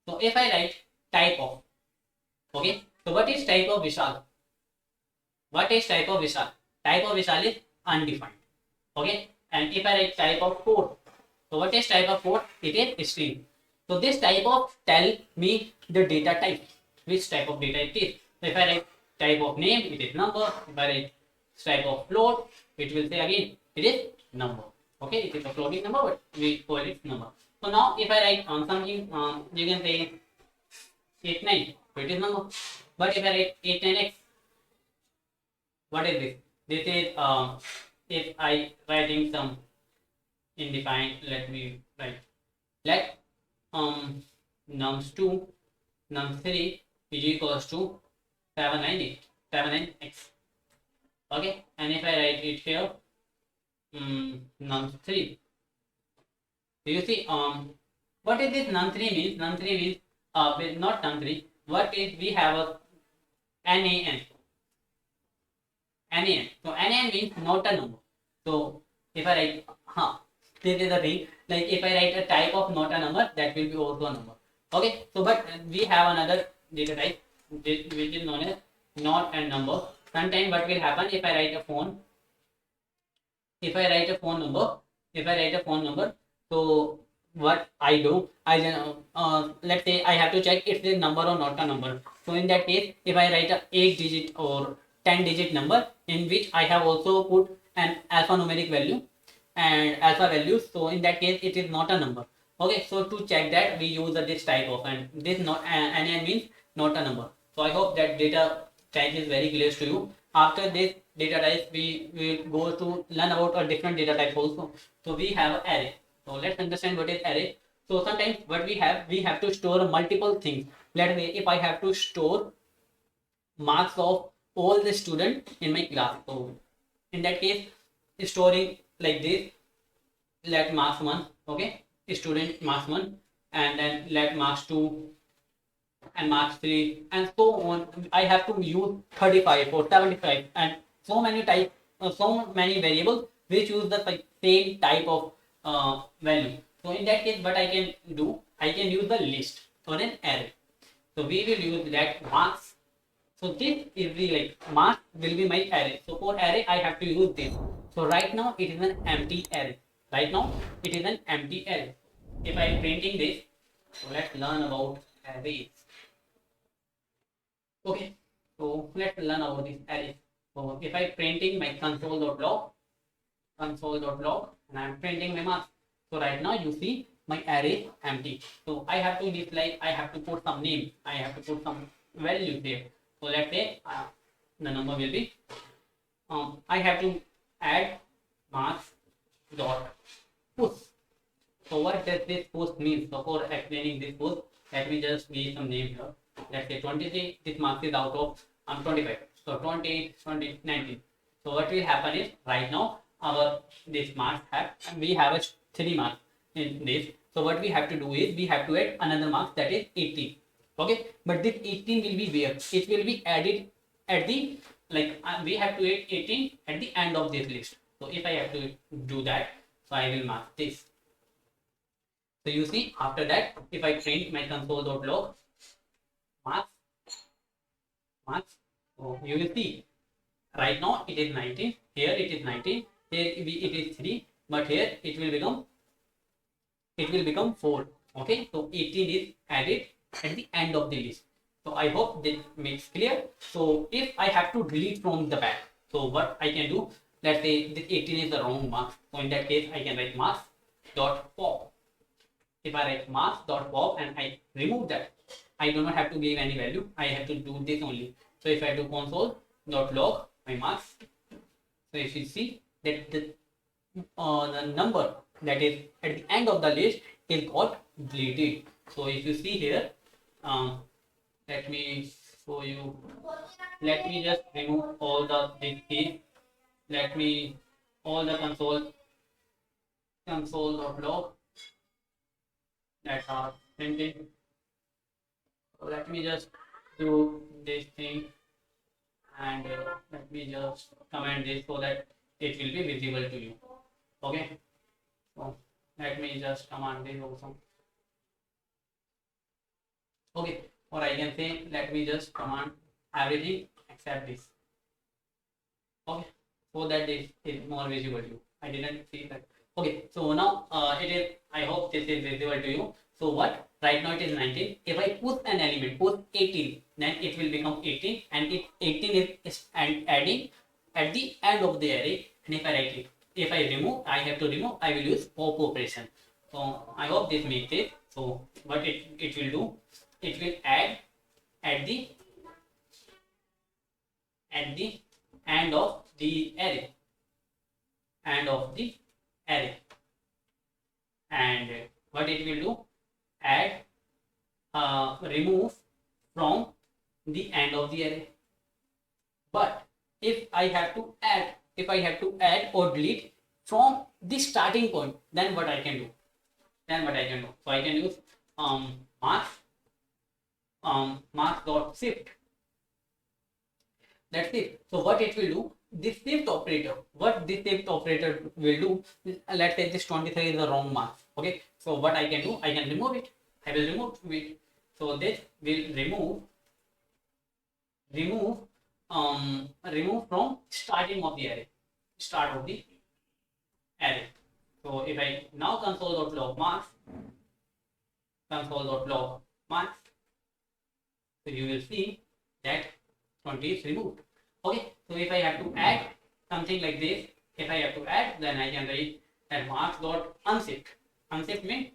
So if I write type of, okay, so what is type of Vishal? What is type of Vishal? Type of Vishal is undefined. Okay, and if I write type of code, so what is type of code? It is string. So this type of tell me the data type, which type of data it is. So if I write type of name, it is number. If I write type of float, it will say again it is number. Okay, it is a floating number, but we call it number. So now if I write something, you can say 89, so it is number. But if I write 89x, what is this? This is if I writing some undefined, let me write let nums2 nums3 is equals to 79x. Okay, and if I write it here nums3, do you see what is this num3 means? Num3 means not num3, what is, we have a nan. So nan means not a number. So if I write this is the thing, like if I write a type of not a number, that will be also a number. Okay, so but we have another data type which is known as not a number. Sometimes what will happen if I write a phone, if I write a phone number, so what I do, I let's say I have to check if it's a number or not a number. So in that case, if I write a 8 digit or 10-digit number in which I have also put an alphanumeric value and alpha value. So in that case it is not a number. Okay, so to check that we use this type of, and this not and means not a number. So I hope that data type is very clear to you. After this data type we will go to learn about a different data type also. So we have array. So let's understand what is array. So sometimes what we have to store multiple things. Let's say if I have to store marks of all the student in my class, so in that case storing like this, let marks 1, okay, student marks 1, and then let marks 2 and marks 3 and so on. I have to use 35 or 75 and so many type so many variables which use the same type of value. So in that case what I can do, I can use the list or an array. So we will use that marks. So this is the marks will be my array. So for array I have to use this. So right now it is an empty array. Right now it is an empty array. If I am printing this, so let's learn about arrays. Okay, so let's learn about this array. So if I printing my console.log, and I am printing my marks. So right now you see my array empty. So I have to display, I have to put some name, I have to put some value there. So let's say the number will be I have to add marks dot push. So what does this push mean? So for explaining this push, let me just give some name here. Let's say 23. This marks is out of 25. So 20, 20, 19. So what will happen is right now our this marks have, and we have a 3 marks in this. So what we have to do is we have to add another marks, that is 18. Okay, but this 18 will be where? It will be added at the we have to add 18 at the end of this list. So if I have to do that, so I will mark this. So you see after that if I print my console.log marks, so you will see right now it is 19, here it is 19, here it is 3, but here it will become 4. Okay, so 18 is added at the end of the list. So I hope this makes clear. So if I have to delete from the back, so what I can do, let's say this 18 is the wrong marks. So in that case I can write marks dot pop. If I write marks dot pop and I remove that, I do not have to give any value, I have to do this only. So if I do console.log my marks, so if you see that the number that is at the end of the list is got deleted. So if you see here, let me show you. Let me just remove all the this key. Let me all the console.log that are printed. So let me just do this thing and let me just comment this so that it will be visible to you. Okay, so let me just command this also. Okay, or I can say let me just command everything except this. Okay, so that this is more visible to you. I didn't see that. Okay, so now it is, I hope this is visible to you. So what, right now it is 19. If I put an element, put 18, then it will become 18, and it 18 is adding at the end of the array. And if I write it, if I remove, I have to remove, I will use pop operation. So I hope this makes it. So what it will do, it will add at the end of the array, and what it will do, add remove from the end of the array. But if I have to add or delete from the starting point, then what I can do, so I can use marks dot shift. That's it. So what it will do, this shift operator, what this shift operator will do, let's say this 23 is the wrong mark. Okay, so what I can do, I can remove it. I will remove it. So this will remove from starting of the array, start of the array. So if I now console.log marks, so you will see that 20 is removed. Okay, So if I have to add something like this, if I have to add, then I can write that marks dot unshift. Unshift means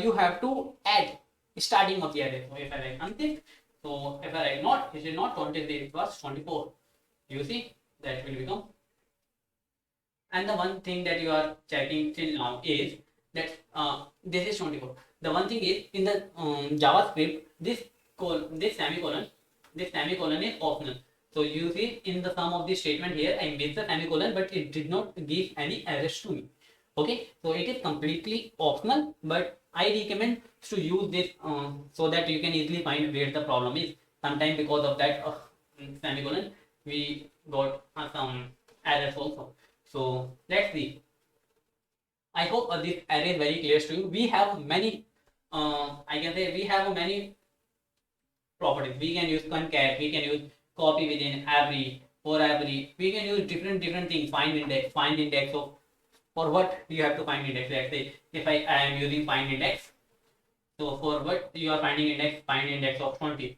you have to add starting of the array. So if I write unshift, so if I write not, it is not 23, it was 24. You see that will become. And the one thing that you are checking till now is that this is 24. The one thing is in the JavaScript, this semicolon is optional. So you see in the sum of this statement here, I missed the semicolon, but it did not give any errors to me. Okay, so it is completely optional, but I recommend to use this so that you can easily find where the problem is. Sometimes because of that semicolon, we got some errors also. So let's see. I hope this array is very clear to you. We have many, I can say we have many properties. We can use concat, we can use copy within every, for every. We can use different things. Find index. So for what you have to find index. Let's say if I am using find index. So for what you are finding index, find index of 20.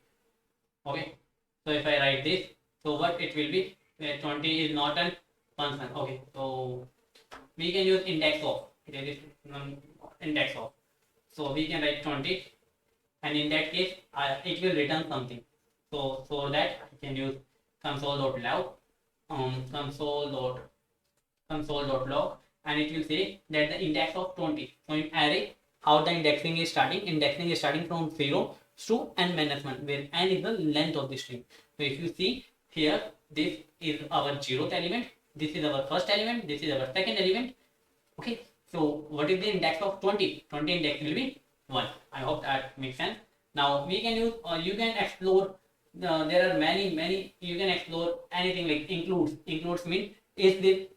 Okay. So if I write this, so what it will be? 20 is not an function. Okay. So we can use indexOf. There is indexOf. So we can write 20, and in that case, it will return something. So that I can use console.log, console.log, and it will say that the index of 20. So in array, how the indexing is starting? Indexing is starting from 0 to n-1, where n is the length of the string. So if you see here, this is our 0th element, this is our first element, this is our second element. Okay, so what is the index of 20? 20 index will be 1. I hope that makes sense. Now we can use, you can explore, there are many, you can explore anything like includes mean is this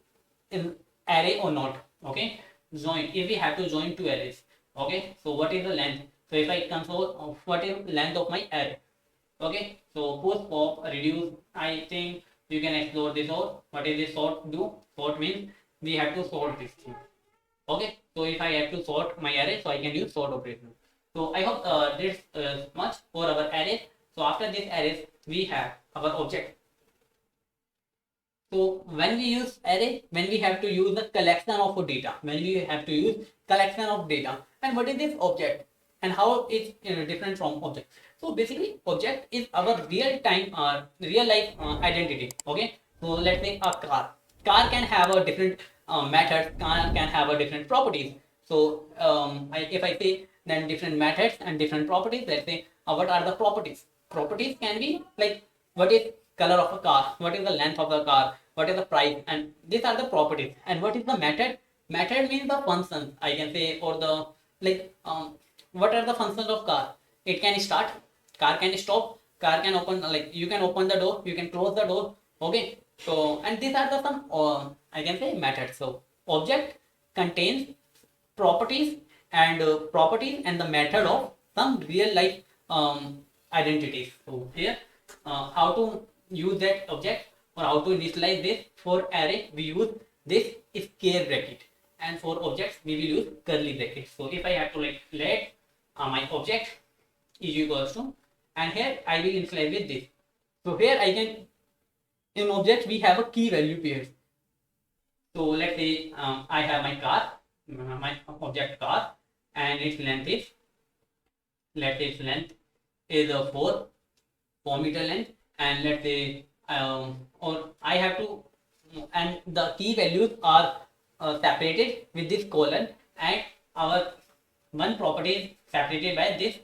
in array or not. Okay, join, if we have to join two arrays. Okay, so what is the length? So if I console what is length of my array. Okay, so post pop reduce, I think you can explore this out. What is this sort do? Sort means we have to sort this thing. Okay, so if I have to sort my array, so I can use sort operation. So I hope this much for our arrays. So after this arrays, we have our object. So when we use array, when we have to use the collection of data, when we have to use collection of data, and what is this object and how it's different from object. So basically, object is our real life identity. Okay, so let's say a car. Car can have a different methods, can have a different properties. So if I say then different methods and different properties, let's say what are the properties? Properties can be like what is color of a car, what is the length of the car, what is the price, and these are the properties. And what is the method? Method means the functions, I can say, or the like what are the functions of car? It can start, car can stop, car can open, like you can open the door, you can close the door. Okay, so and these are the some I can say methods. So object contains properties and the method of some real life identities. So here how to use that object or how to initialize this. For array we use this square bracket, and for objects we will use curly bracket. So if I have to like let my object is equals to, and here I will initialize with this. So here I can, in object we have a key value pairs. So let's say I have my car, my object car, and its length is, let's say its length is 4 meter length, and let's say or I have to, and the key values are separated with this colon, and our one property is separated by this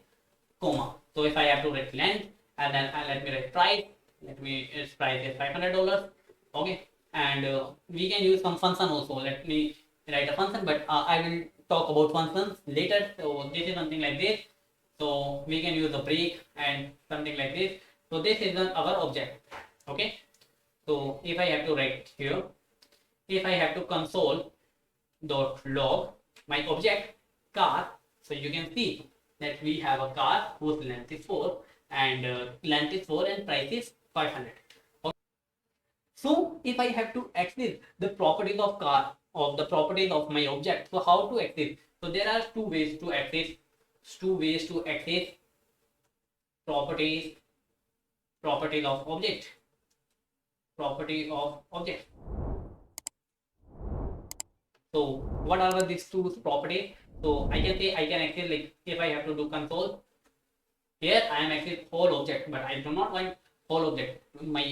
comma. So if I have to write length, and then let me write price, its price is $500. Okay, and we can use some function also. Let me write a function, but I will talk about functions later. So this is something like this. So we can use a break and something like this. So this is our object. Okay, so if I have to write here, if I have to console dot log my object car, so you can see that we have a car whose length is 4 and length is 4 and price is 500. Okay. So if I have to access the properties of car, of the properties of my object, so how to access? So there are two ways to access properties of object. property of object. So what are these two properties? So I can say I can access, like if I have to do console, here I am access whole object, but I do not want whole object. My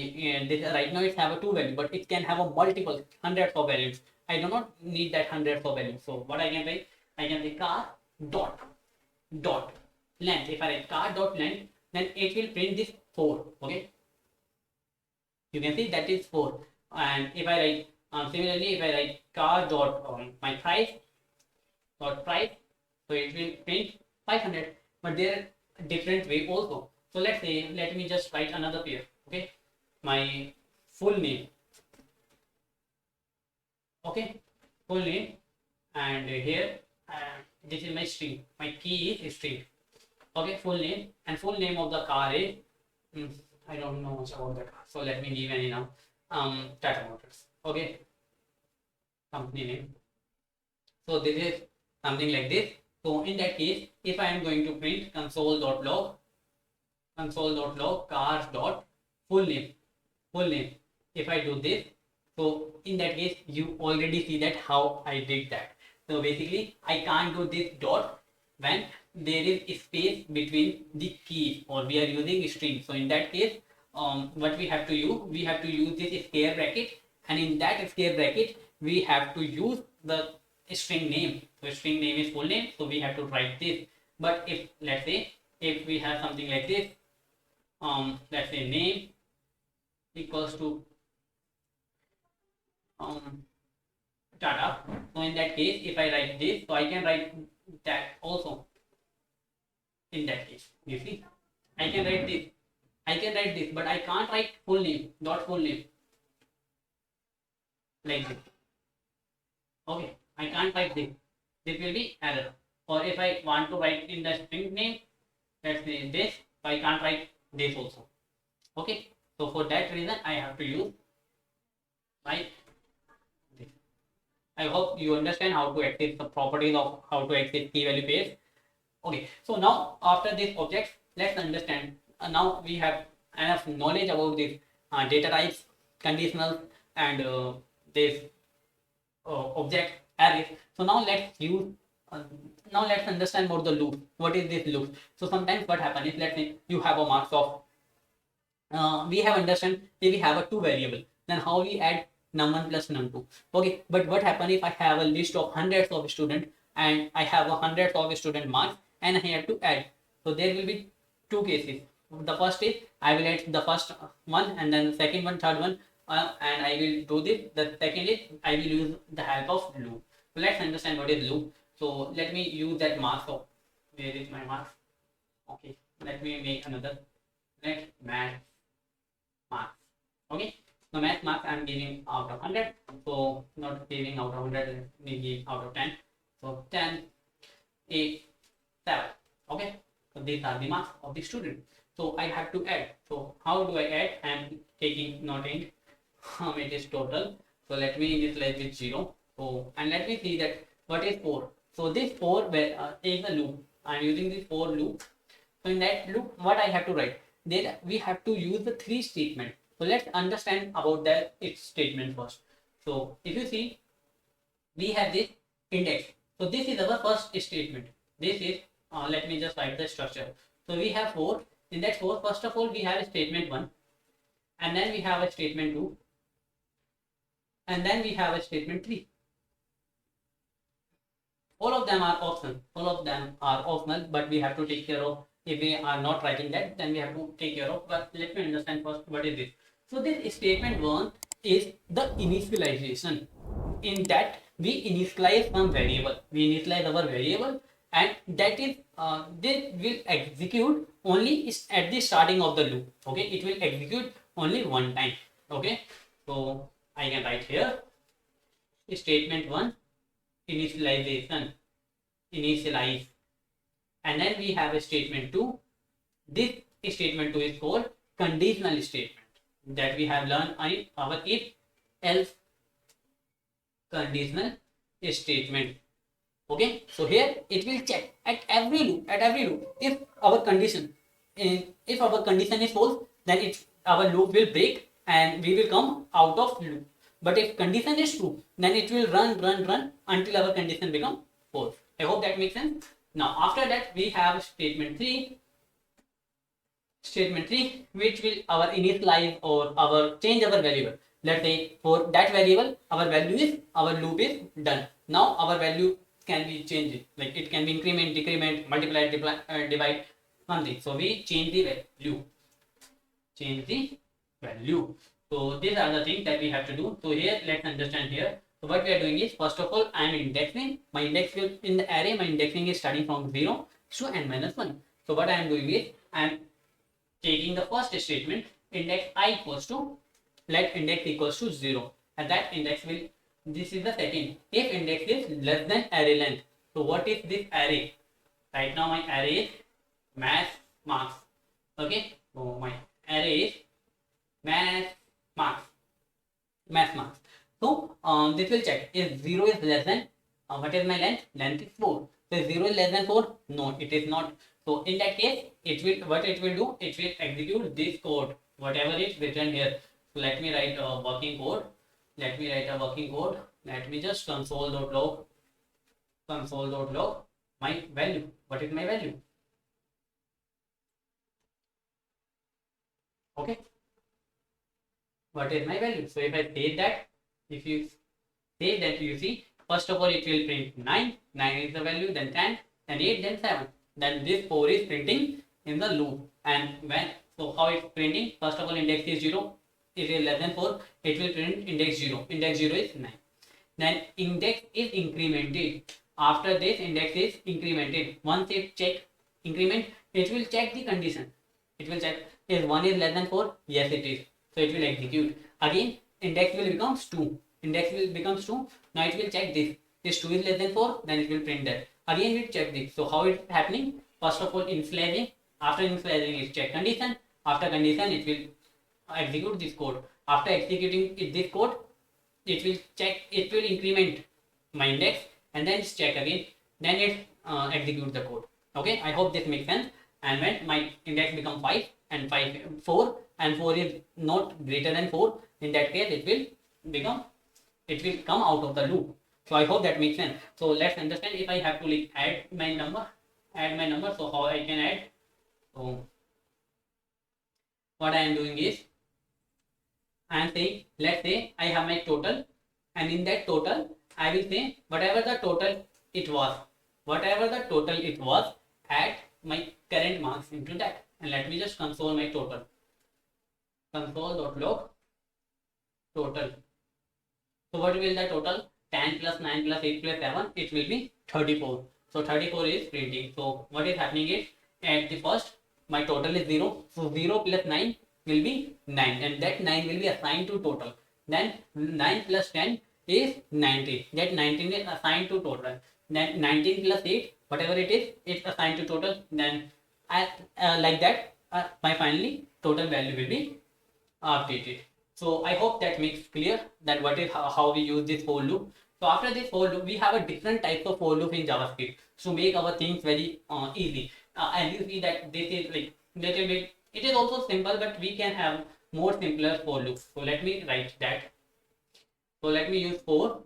this right now it have a two value, but it can have a multiple hundreds of values. I do not need that hundreds of values. So what I can say, I can say car dot length. If I write car dot length, then it will print this 4. Okay, you can see that is 4. And if I write similarly, if I write car dot my price dot price, so it will print 500. But there are different way also. So let's say, let me just write another pair. Okay, my full name. Okay, full name, and here this is my string. My key is string. Okay, full name, and full name of the car is I don't know much about the car, so let me give any now. Tata Motors. Okay, company name. So this is something like this. So in that case, if I am going to print console.log cars dot full name, if I do this, so in that case you already see that how I did that. So basically I can't do this dot when there is space between the keys, or we are using string. So in that case, what we have to use this square bracket, and in that square bracket we have to use the string name. So string name is full name, so we have to write this. But if let's say if we have something like this, let's say name equals to Tata, so in that case if I write this, so I can write that also. In that case, you see, I can write this, but I can't write full name dot full name like this. Okay, I can't write this. This will be error. Or if I want to write in the string name, let's say this, so I can't write this also. Okay, so for that reason I have to use like this. I hope you understand how to access the properties of how to access key value pairs. Okay, so now after this object, let's understand. Now we have enough knowledge about this data types, conditional, and this object arrays. So now let's use. Now let's understand about the loop. What is this loop? So sometimes what happens is, let's say you have a marks of. We have understand if we have a two variable, then how we add num1 plus num2. Okay, but what happens if I have a list of hundreds of students and I have a hundreds of student marks and I have to add? So there will be two cases. The first is I will add the first one, and then the second one, third one, and I will do this. The second is I will use the help of loop. So let's understand what is loop. So let me use that marks of, where is my marks? Okay, let me make another. Let math marks. Okay, so math marks I am giving out of 100. So not giving out of 100, let me give out of 10. So 10, 8, 7. Okay, so these are the marks of the student. So I have to add. So how do I add? I am taking not int, it is total. So let me initialize with 0. So and let me see that what is 4. So this 4 is a loop. I am using this for loop. So in that loop, what I have to write? Then we have to use the 3 statement. So let's understand about that its statement first. So if you see, we have this index. So this is our first statement. This is let me just write the structure. So we have 4. In that 4, first of all we have a statement 1, and then we have a statement 2, and then we have a statement 3. All of them are optional, but we have to take care of. If we are not writing that, then we have to take care of. But let me understand first what is this. So this statement 1 is the initialization. In that we initialize some variable. We initialize our variable, and that is this will execute only at the starting of the loop. Okay, it will execute only one time. Okay, so I can write here statement 1 initialize, and then we have a statement 2. This statement 2 is called conditional statement, that we have learned in our if else conditional statement. Okay, so here it will check at every loop if our condition is false, then our loop will break, and we will come out of loop. But if condition is true, then it will run until our condition become false. I hope that makes sense. Now after that we have statement 3. Statement 3, which will our initialize or our change our variable. Let's say for that variable our value is, our loop is done. Now our value can be changed, like it can be increment, decrement, multiply, divide, something. So we change the value. Change the value. So these are the things that we have to do. So here let's understand here. So what we are doing is, first of all I am indexing. My index will in the array, my indexing is starting from 0 to n minus 1. So what I am doing is, I am taking the first statement, index I equals to, let index equals to 0, and that index will, this is the second, if index is less than array length. So what is this array? Right now my array is mass marks. Okay, so my array is mass marks. So this will check if 0 is less than, what is my length? Length is 4. So 0 is less than 4? No, it is not. So in that case, it will, what it will do, it will execute this code, whatever is written here. So let me write a working code. Let me just console.log my value. What is my value? Okay. What is my value? So if I save that, if you save that, you see, first of all it will print 9. 9 is the value, then 10, then 8, then 7. Then this 4 is printing in the loop. And when, so how it's printing, first of all index is 0, it is less than 4, it will print index 0. Index 0 is 9. Then index is incremented. After this index is incremented. Once it check increment, it will check the condition. It will check if 1 is less than 4, yes it is. So it will execute. Again index will becomes 2. Index will becomes 2. Now it will check this. This 2 is less than 4, then it will print that. Again we check this. So how it's happening? First of all initializing. After initializing it check condition. After condition it will execute this code. After executing this code, it will check, it will increment my index, and then it's check again. Then it execute the code. Okay, I hope this makes sense. And when my index become 5 and 4 and 4 is not greater than 4, in that case it will come out of the loop. So I hope that makes sense. So let's understand, if I have to like add my number, so how I can add. So what I am doing is, I am saying, let's say I have my total, and in that total I will say whatever the total it was, add my current marks into that. And let me just console my total. Console.log total. So what will the total? 10 plus 9 plus 8 plus 7, it will be 34. So 34 is printing. So what is happening is, at the first my total is 0. So 0 plus 9 will be 9, and that 9 will be assigned to total. Then 9 plus 10 is 19. That 19 is assigned to total. Then 19 plus 8, whatever it is, it's assigned to total. Then like that, my finally total value will be updated. So I hope that makes clear that what is how we use this for loop. So after this for loop, we have a different types of for loop in JavaScript to make our things very easy. And you see that this is like little bit, it is also simple, but we can have more simpler for loops. So let me write that. So let me use for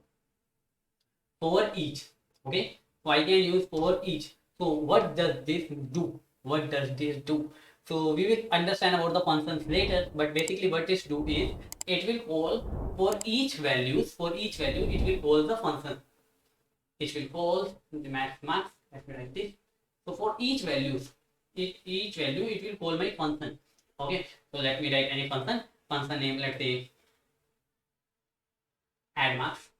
each. Okay, so I can use for each. So what does this do? So we will understand about the functions later, but basically what this do is, it will call for each value, it will call the function. It will call the max. Let me write this. So for each value, it will call my function. Okay, so let me write any function name, let's say add marks.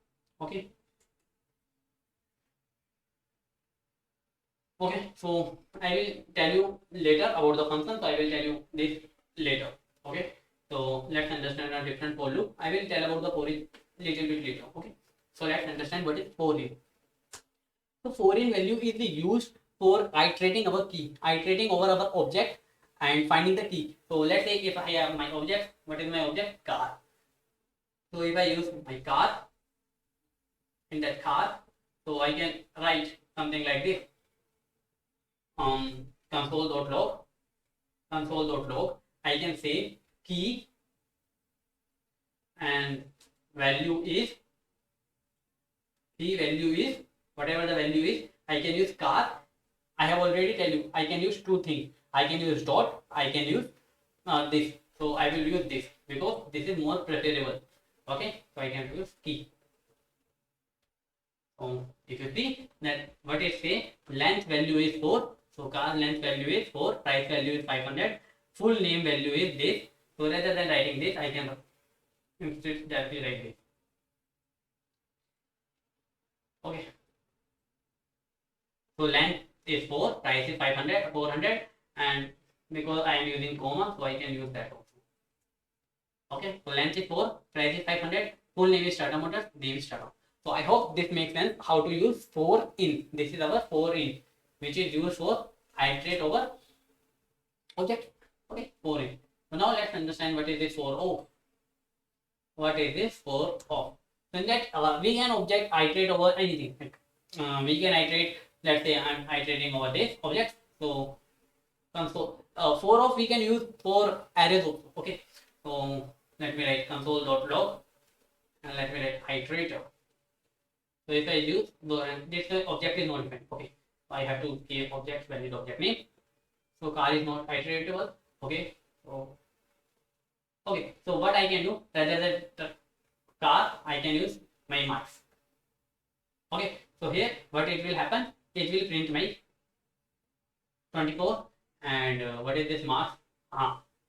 Okay, so I will tell you later about the function. So I will tell you this later. Okay, so let's understand a different for loop. I will tell about the for in little bit later. Okay, so let's understand what is for in. So for in value is used for iterating our key, iterating over our object and finding the key. So let's say if I have my object, what is my object? Car. So if I use my car, in that car, so I can write something like this. Console.log, I can say key and value is whatever the value is, I can use car. I have already tell you I can use two things. I can use dot, I can use this. So I will use this because this is more preferable. Okay, so I can use key. So if you see that what it say, length value is 4. So car length value is 4, price value is 500, full name value is this. So rather than writing this, I can instead directly write this. Okay. So length is 4, price is 500, 400, and because I am using comma, so I can use that also. Okay, so length is 4, price is 500, full name is Tata Motors, name is Tata. So I hope this makes sense how to use for in. This is our for in, which is used for iterate over object. Okay, for in. So now let's understand what is this for of. What is this for of? So in that we can object iterate over anything. We can iterate. Let's say I'm iterating over this object. So console for of we can use for arrays also. Okay. So let me write console.log and let me write iterator. So if I use this object is not defined. Okay. So I have to give object valid object name. So car is not iteratable. Okay. So okay. So what I can do rather than the car, I can use my marks. Okay. So here what it will happen? It will print my 24 and what is this marks?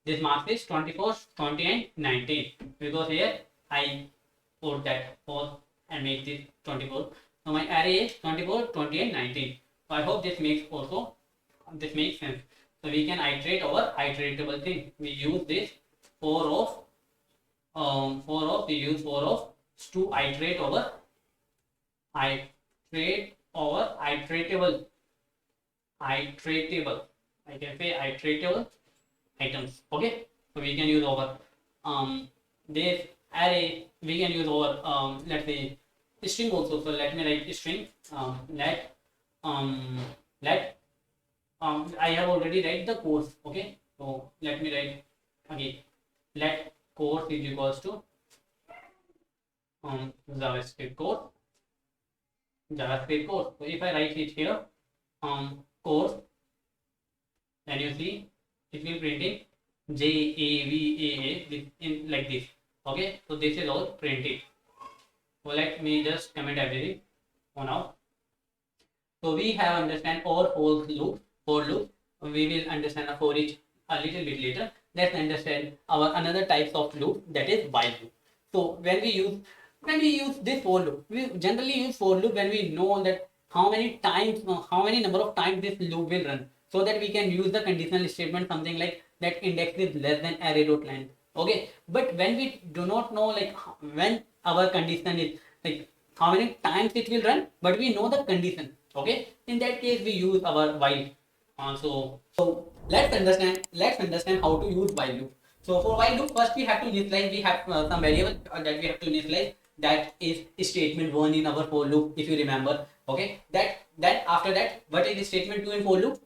This marks is 24, 20 and 19 because here I put that 4 and make this 24. So my array is 24, 20 and 19. So I hope this makes sense. So we can iterate over iteratable thing. We use this we use for of to iterate over iteratable. I can say iteratable items. Okay, so we can use over this array. We can use over let's say string also. So let me write string. Let I have already write the course. Okay, so let me write again. Let course is equals to JavaScript course. So if I write it here course, then you see it will printing JAVAA in like this. Okay, so this is all printed. So let me just comment everything for now. So we have understand all for loop. We will understand a for each a little bit later. Let's understand our another types of loop, that is while loop. So when we use this for loop, we generally use for loop when we know that how many number of times this loop will run, so that we can use the conditional statement something like that index is less than array dot length. Okay, but when we do not know like when our condition is like how many times it will run, but we know the condition. Okay, in that case we use our while. So let's understand how to use while loop. So for while loop, first we have to initialize. We have some variable that we have to initialize. That is statement 1 in our for loop, if you remember. Okay, then after that, what is statement 2 in for loop?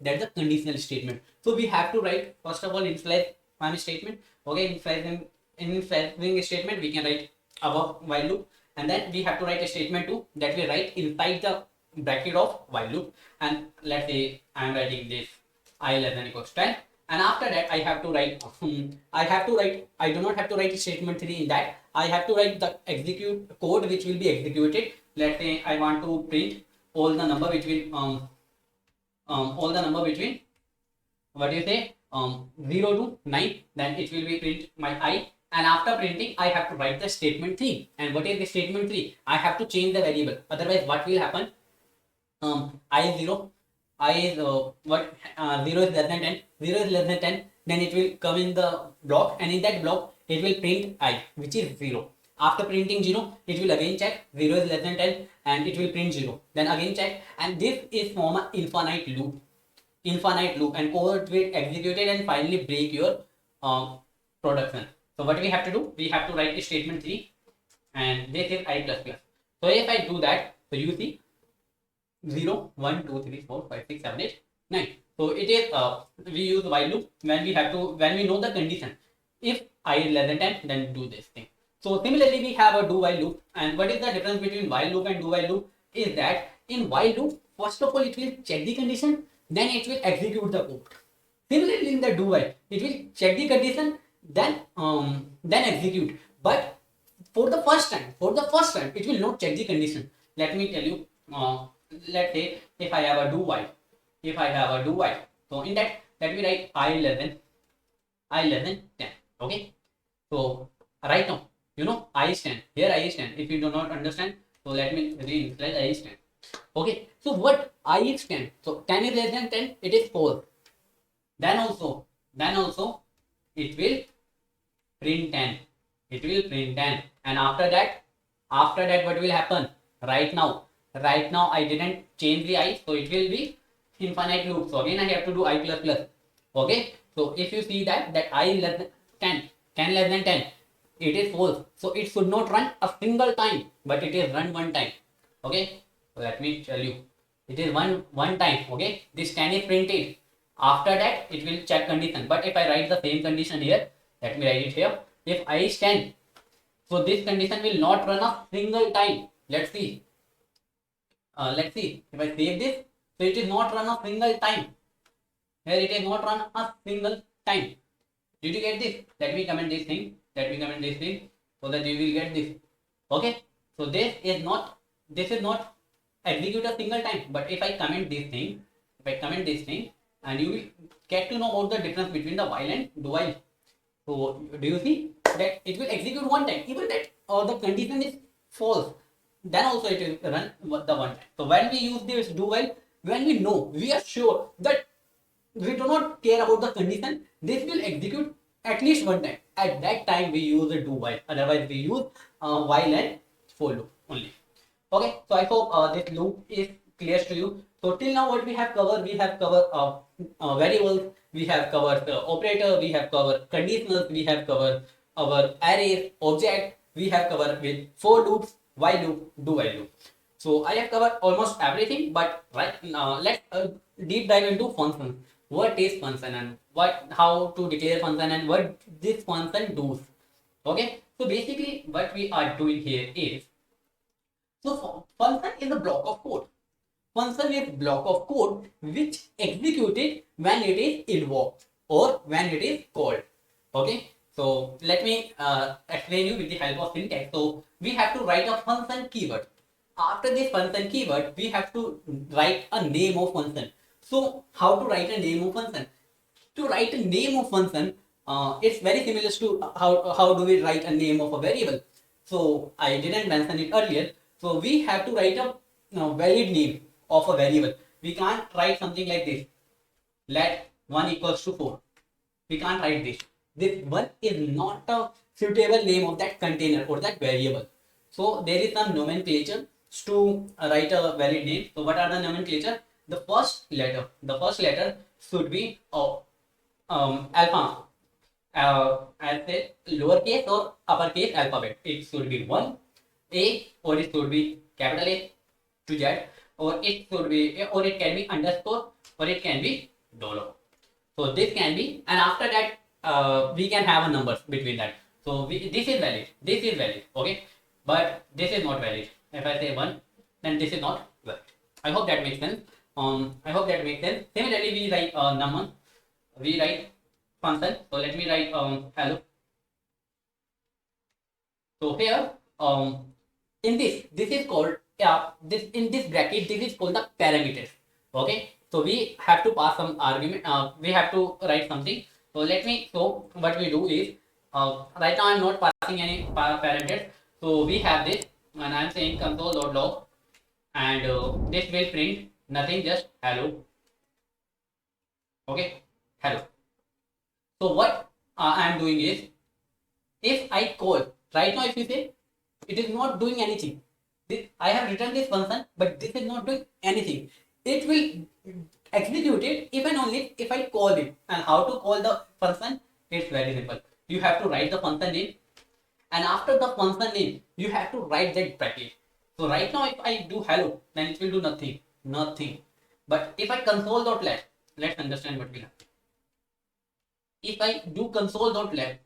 That's the conditional statement. So we have to write first of all initialize one statement. Okay, initializing statement we can write above while loop, and then we have to write a statement 2 that we write inside the bracket of while loop. And let's say I am writing this I less than equals 10, and after that I have to write I do not have to write statement 3 in that. I have to write the execute code which will be executed. Let's say I want to print all the number between what do you say 0 to 9, then it will be print my I, and after printing I have to write the statement 3. And what is the statement 3? I have to change the variable, otherwise what will happen? I is 0, I is 0 is less than 10, 0 is less than 10, then it will come in the block, and in that block it will print I, which is 0. After printing 0, it will again check 0 is less than 10 and it will print 0, then again check, and this is from an infinite loop, and code will execute it and finally break your production. So what we have to do? We have to write statement 3, and this is I plus plus. So if I do that, so you see 0, 1, 2, 3, 4, 5, 6, 7, 8, 9. So it is we use while loop when we know the condition. If I is less than 10, then do this thing. So similarly, we have a do while loop. And what is the difference between while loop and do while loop? Is that in while loop, first of all, it will check the condition, then it will execute the code. Similarly, in the do while, it will check the condition, then execute. But for the first time, it will not check the condition. Let me tell you. Let's say if I have a do while, so in that, let me write I less than 10. Okay. So right now, I is 10. Here I is 10. If you do not understand, so let me reinitialize I is 10. Okay. So what I is 10? So 10 is less than 10. It is false. Then also, it will print 10. It will print 10. And after that, what will happen? Right now, I didn't change the I, so it will be infinite loop. So again, I have to do I plus plus. Okay. So if you see that I less than 10 less than 10, it is false. So it should not run a single time, but it is run one time. Okay. So let me tell you, it is one time. Okay. This 10 is printed. After that, it will check condition. But if I write the same condition here, let me write it here. If I is 10, so this condition will not run a single time. Let's see. If I save this, so it is not run a single time. Here it is not run a single time. Did you get this? Let me comment this thing. So that you will get this. Okay. So this is not execute a single time. But if I comment this thing, and you will get to know about the difference between the while and do while. So do you see that it will execute one time, even that the condition is false, then also it will run the one time. So when we use this do while, when we are sure that we do not care about the condition, this will execute at least one time. At that time we use a do while, otherwise we use while and for loop only. Okay, so I hope this loop is clear to you. So till now what we have covered variables, we have covered operator, we have covered conditionals, we have covered our arrays, object, we have covered with for loops, while loop, do while loop. So I have covered almost everything, but right now let's deep dive into function. What is function and how to declare function and what this function does. Okay, so basically what we are doing here is, so function is a block of code. Function is block of code which executed when it is invoked or when it is called. Okay, so let me explain you with the help of syntax. So we have to write a function keyword. After this function keyword, we have to write a name of function. So how to write a name of function? To write a name of function, it's very similar to how do we write a name of a variable. So I didn't mention it earlier. So we have to write a valid name of a variable. We can't write something like this. Let 1 equals to 4. We can't write this. This 1 is not a suitable name of that container or that variable. So there is some nomenclature to write a valid name. So what are the nomenclature? The first letter should be alpha. I'll say lowercase or uppercase alphabet. It should be 1, A, or it should be capital A to Z, or it should be, or it can be underscore, or it can be dollar. So this can be, and after that we can have a number between that. So this is valid, okay, but this is not valid. If I say 1, then this is not valid. I hope that makes sense. Similarly, we write num1, we write function. So let me write hello. So here in this is called in this bracket, this is called the parameters. Okay, so we have to pass some argument, we have to write something. So what we do is, right now I'm not passing any parameters. So we have this, and I'm saying console.log, and this will print nothing, just hello. Okay, hello. So what I'm doing is, if I call right now, if you say it is not doing anything, I have written this function, but this is not doing anything. It will execute it if and only if I call it. And how to call the function? It's very simple. You have to write the function name, and after the function name, you have to write that bracket. So right now, if I do hello, then it will do nothing. But if I console.log, let's understand what will happen. If I do console.log,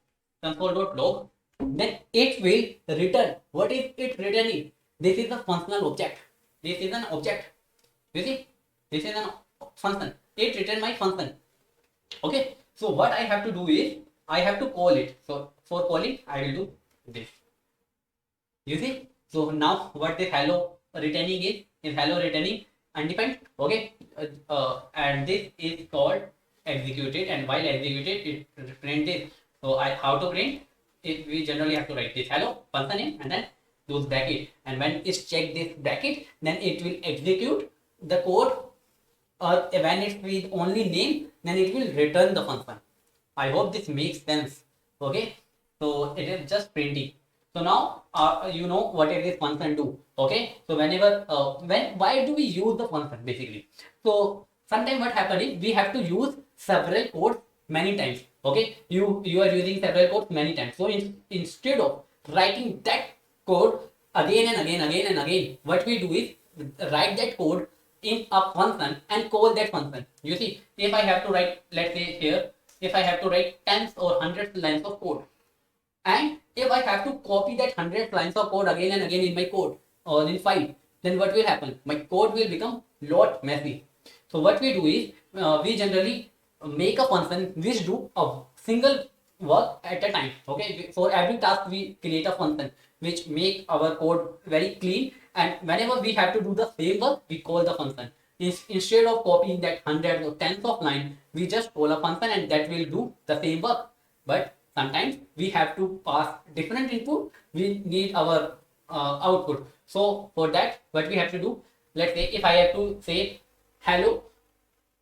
then it will return. What is it returning? This is a functional object. This is an object. You see, this is an function. It return my function. Okay, so what I have to do is I have to call it. So for calling, I will do this. You see, so now what this hello returning is hello returning undefined. Okay, and this is called executed, and while executed it print this. So I how to print it? We generally have to write this hello function name and then those bracket, and when it's check this bracket, then it will execute the code, or when it's with only name, then it will return the function. I hope this makes sense. Okay, so it is just printing. So now you know what is this function do. Okay, so whenever why do we use the function basically? So sometimes what happen is we have to use several codes many times. Okay, you are using several codes many times. So instead of writing that code again and again, what we do is write that code in a function and call that function. You see, if I have to write, let's say here, if I have to write tens or hundreds lines of code, and if I have to copy that hundred lines of code again and again in my code or in file, then what will happen? My code will become lot messy. So what we do is we generally make a function which do a single work at a time. Okay, for every task we create a function which make our code very clean, and whenever we have to do the same work, we call the function. Instead of copying that hundreds or tens of lines, we just call a function and that will do the same work. But sometimes we have to pass different input, we need our output. So for that, what we have to do, let's say if I have to say hello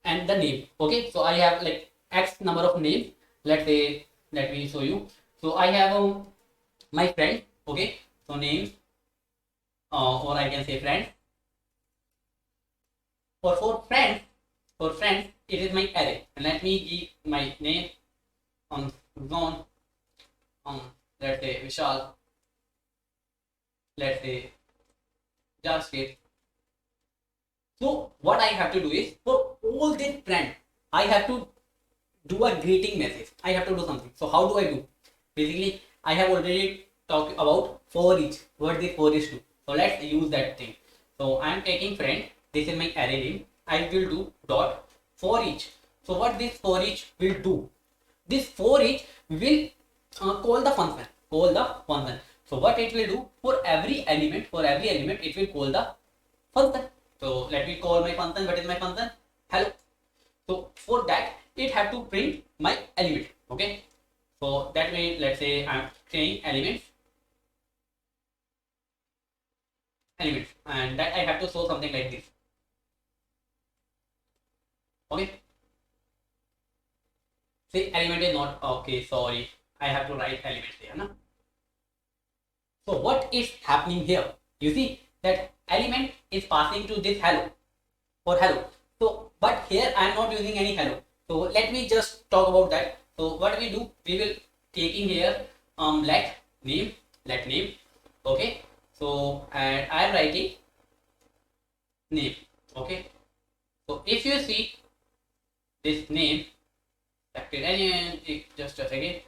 and the name. Okay, so I have like x number of names. Let's say, let me show you. So I have my friend. Okay, so name, or I can say friend. For friends, it is my array. And let me give my name on zone, let's say Vishal, let's say JavaScript. So what I have to do is, for all these friends, I have to do a greeting message. I have to do something. So how do I do? Basically, I have already talked about for each. What this for each do? So let's use that thing. So I am taking friend. This is my array name. I will do dot for each. So what this for each will do? This for each will call the function. So what it will do, for every element, it will call the function. So let me call my function. What is my function? Hello. So for that, it have to print my element. Okay. So that way, let's say I'm saying elements, and that I have to show something like this. Okay. See, element is not okay. Sorry, I have to write elements here. No? So what is happening here? You see that element is passing to this hello for hello. So but here I am not using any hello. So let me just talk about that. So what we do, we will taking here let name. Okay. So and I am writing name. Okay. So if you see this name, just a second.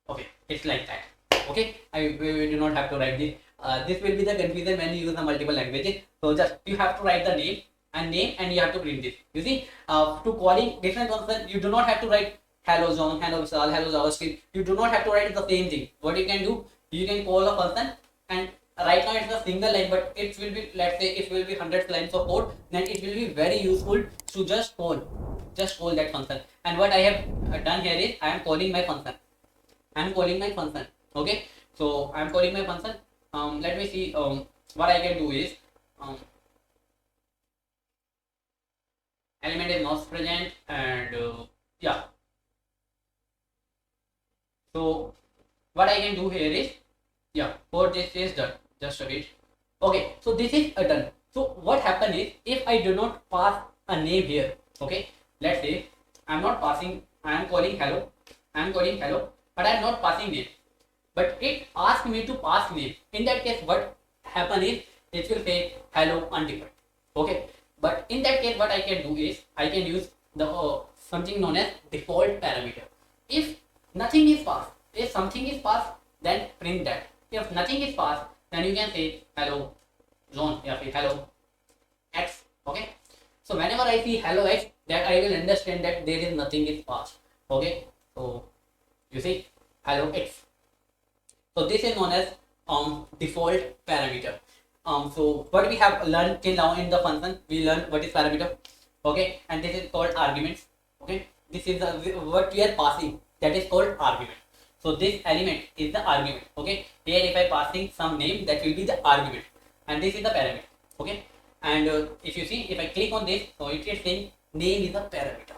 Okay, it's like that. Okay, we do not have to write this. This will be the confusion when you use the multiple languages. So just you have to write the name and you have to print this. You see, to calling different functions, you do not have to write hello John, hello Vishal, hello JavaScript. You do not have to write the same thing. What you can do, you can call a function, and right now it's a single line, but it will be, let's say it will be hundreds lines of code, then it will be very useful to just call that function. And what I have done here is I am calling my function. Okay, so I am calling my function. Let me see what I can do is element is not present, and yeah. So what I can do here is, yeah, for this is done. Just a bit. Okay, so this is done. So what happen is, if I do not pass a name here, okay, let's say I am not passing, I am calling hello, but I am not passing name, but it asks me to pass name. In that case, what happen is it will say hello undefined. Okay, but in that case, what I can do is I can use the something known as default parameter. If nothing is passed, if something is passed, then print that. If nothing is passed, then you can say hello John, or hello X. Okay. So whenever I see hello X, that I will understand that there is nothing is passed. Okay. So you see hello X. So this is known as default parameter. So what we have learned till now in the function, we learned what is parameter. Okay, and this is called arguments. Okay, this is what we are passing, that is called argument. So this element is the argument. Okay, here if I passing some name, that will be the argument, and this is the parameter. Okay, and if you see, if I click on this, so it is saying name is a parameter.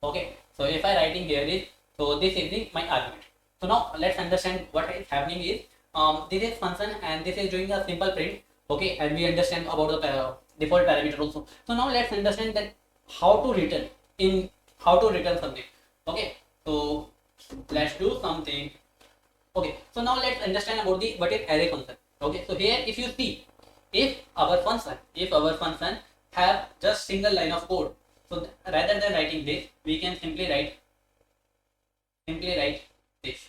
Okay, so if I writing here is, so this is my argument. So now let's understand what is happening is, this is function and this is doing a simple print. Okay, and we understand about the default parameter also. So now let's understand that how to return something. Okay, so let's do something. Okay, so now let's understand about the what is array function. Okay, so here if you see, if our function have just single line of code, so rather than writing this, we can simply write this.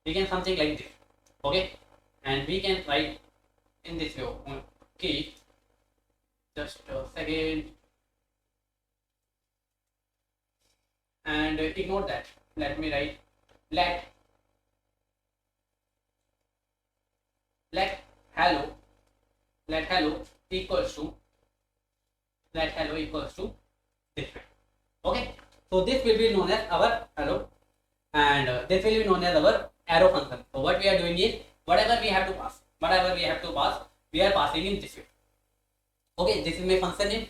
We can something like this. Okay, and we can write in this way. Okay, just a second, and ignore that. Let me write let hello equals to this. Okay, so this will be known as our hello, and this will be known as our arrow function. So what we are doing is, whatever we have to pass, we are passing in this way. Okay, this is my function name.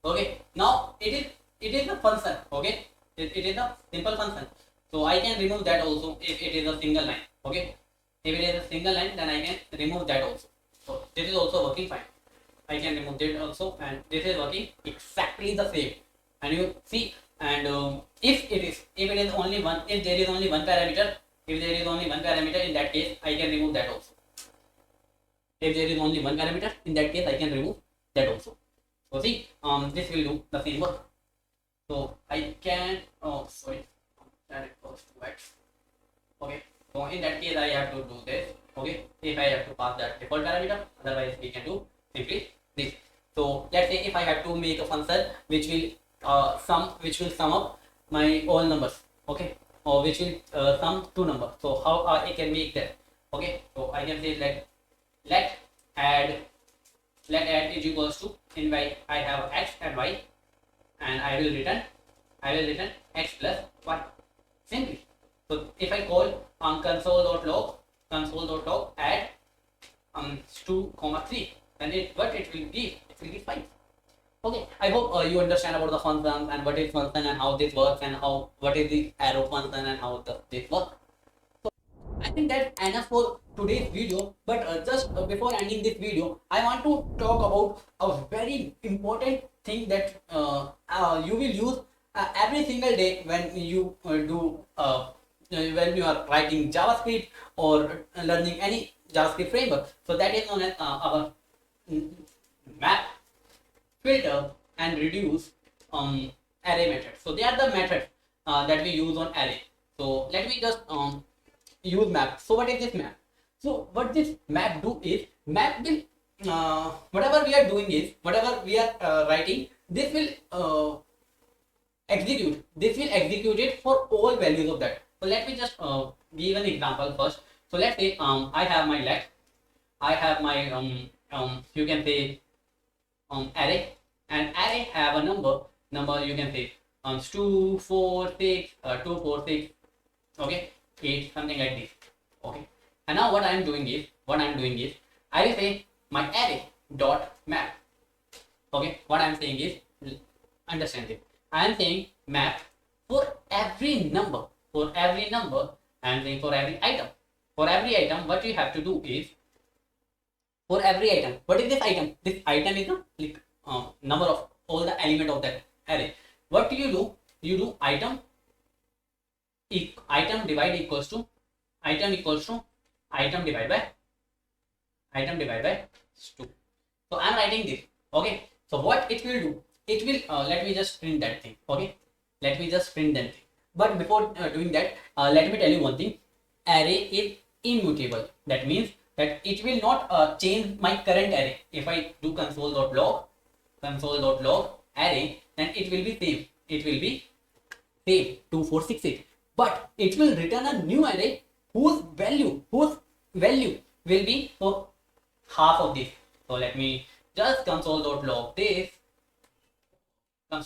Okay, now it is a function. Okay, it is a simple function. So I can remove that also if it is a single line. Okay, if it is a single line, then I can remove that also. So this is also working fine. I can remove that also, and this is working exactly the same. And you see, and if there is only one parameter, in that case I can remove that also. If there is only one parameter, in that case I can remove that also. So see, this will do the same work. So I can, that equals to X. Okay, so in that case I have to do this. Okay, if I have to pass that default parameter, otherwise we can do simply this. So let's say if I have to make a function which will sum up my all numbers. Okay, or which will sum two numbers. So how I can make that? Okay, so I can say like let add is equals to, in y I have x and y, and I will return x plus y simply. So if I call on console.log add 2, 3, then it will give 5. Okay, I hope you understand about the function and what is function and how this works, and what is the arrow function and how this works. So I think that's enough for today's video. But just before ending this video, I want to talk about a very important thing that you will use every single day when you when you are writing JavaScript or learning any JavaScript framework. So that is known as our map, filter, and reduce array methods. So they are the methods that we use on array. So let me just use map. So what is this map? So what this map do is, map will whatever we are doing is, whatever we are writing, this will execute it for all values of that. So let me just give an example first. So let's say I have my let, I have my you can say array, and array have a number you can say 2 4 6 2 4 6, okay, 8, something like this. Okay, and now what I am doing is I will say my array dot map. Okay, what I am saying is, understand it, I am saying map for every number, I am saying for every item. For every item, what you have to do is, for every item, what is this item? This item is the number of all the element of that array. What do? You do item divide equals to item divide by 2. So I am writing this. Okay, so what it will do, it will let me just print that thing. Okay, let me just print that thing. But before doing that, let me tell you one thing. Array is immutable. That means that it will not change my current array. If I do console.log array, then it will be same. It will be same 2468. But it will return a new array whose value will be so half of this. So let me just console.log this, so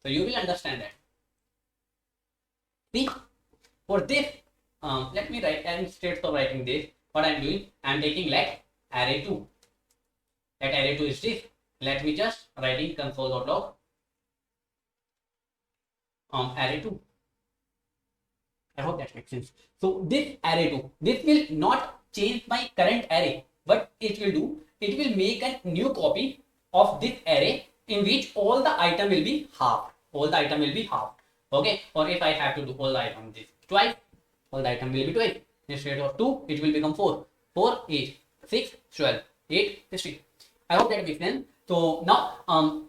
you will understand that. See, for this, let me write, instead of writing this, what I'm doing, I'm taking like array2. That array2 is this. Let me just writing console.log array2. I hope that makes sense. So this array2, this will not change my current array. What it will do, it will make a new copy of this array in which all the item will be halved. Okay, or if I have to do all the item this twice, all the item will be twice. Instead of 2, it will become 4. 4, 8, 6, 12, 8, 16. I hope that makes sense. So now,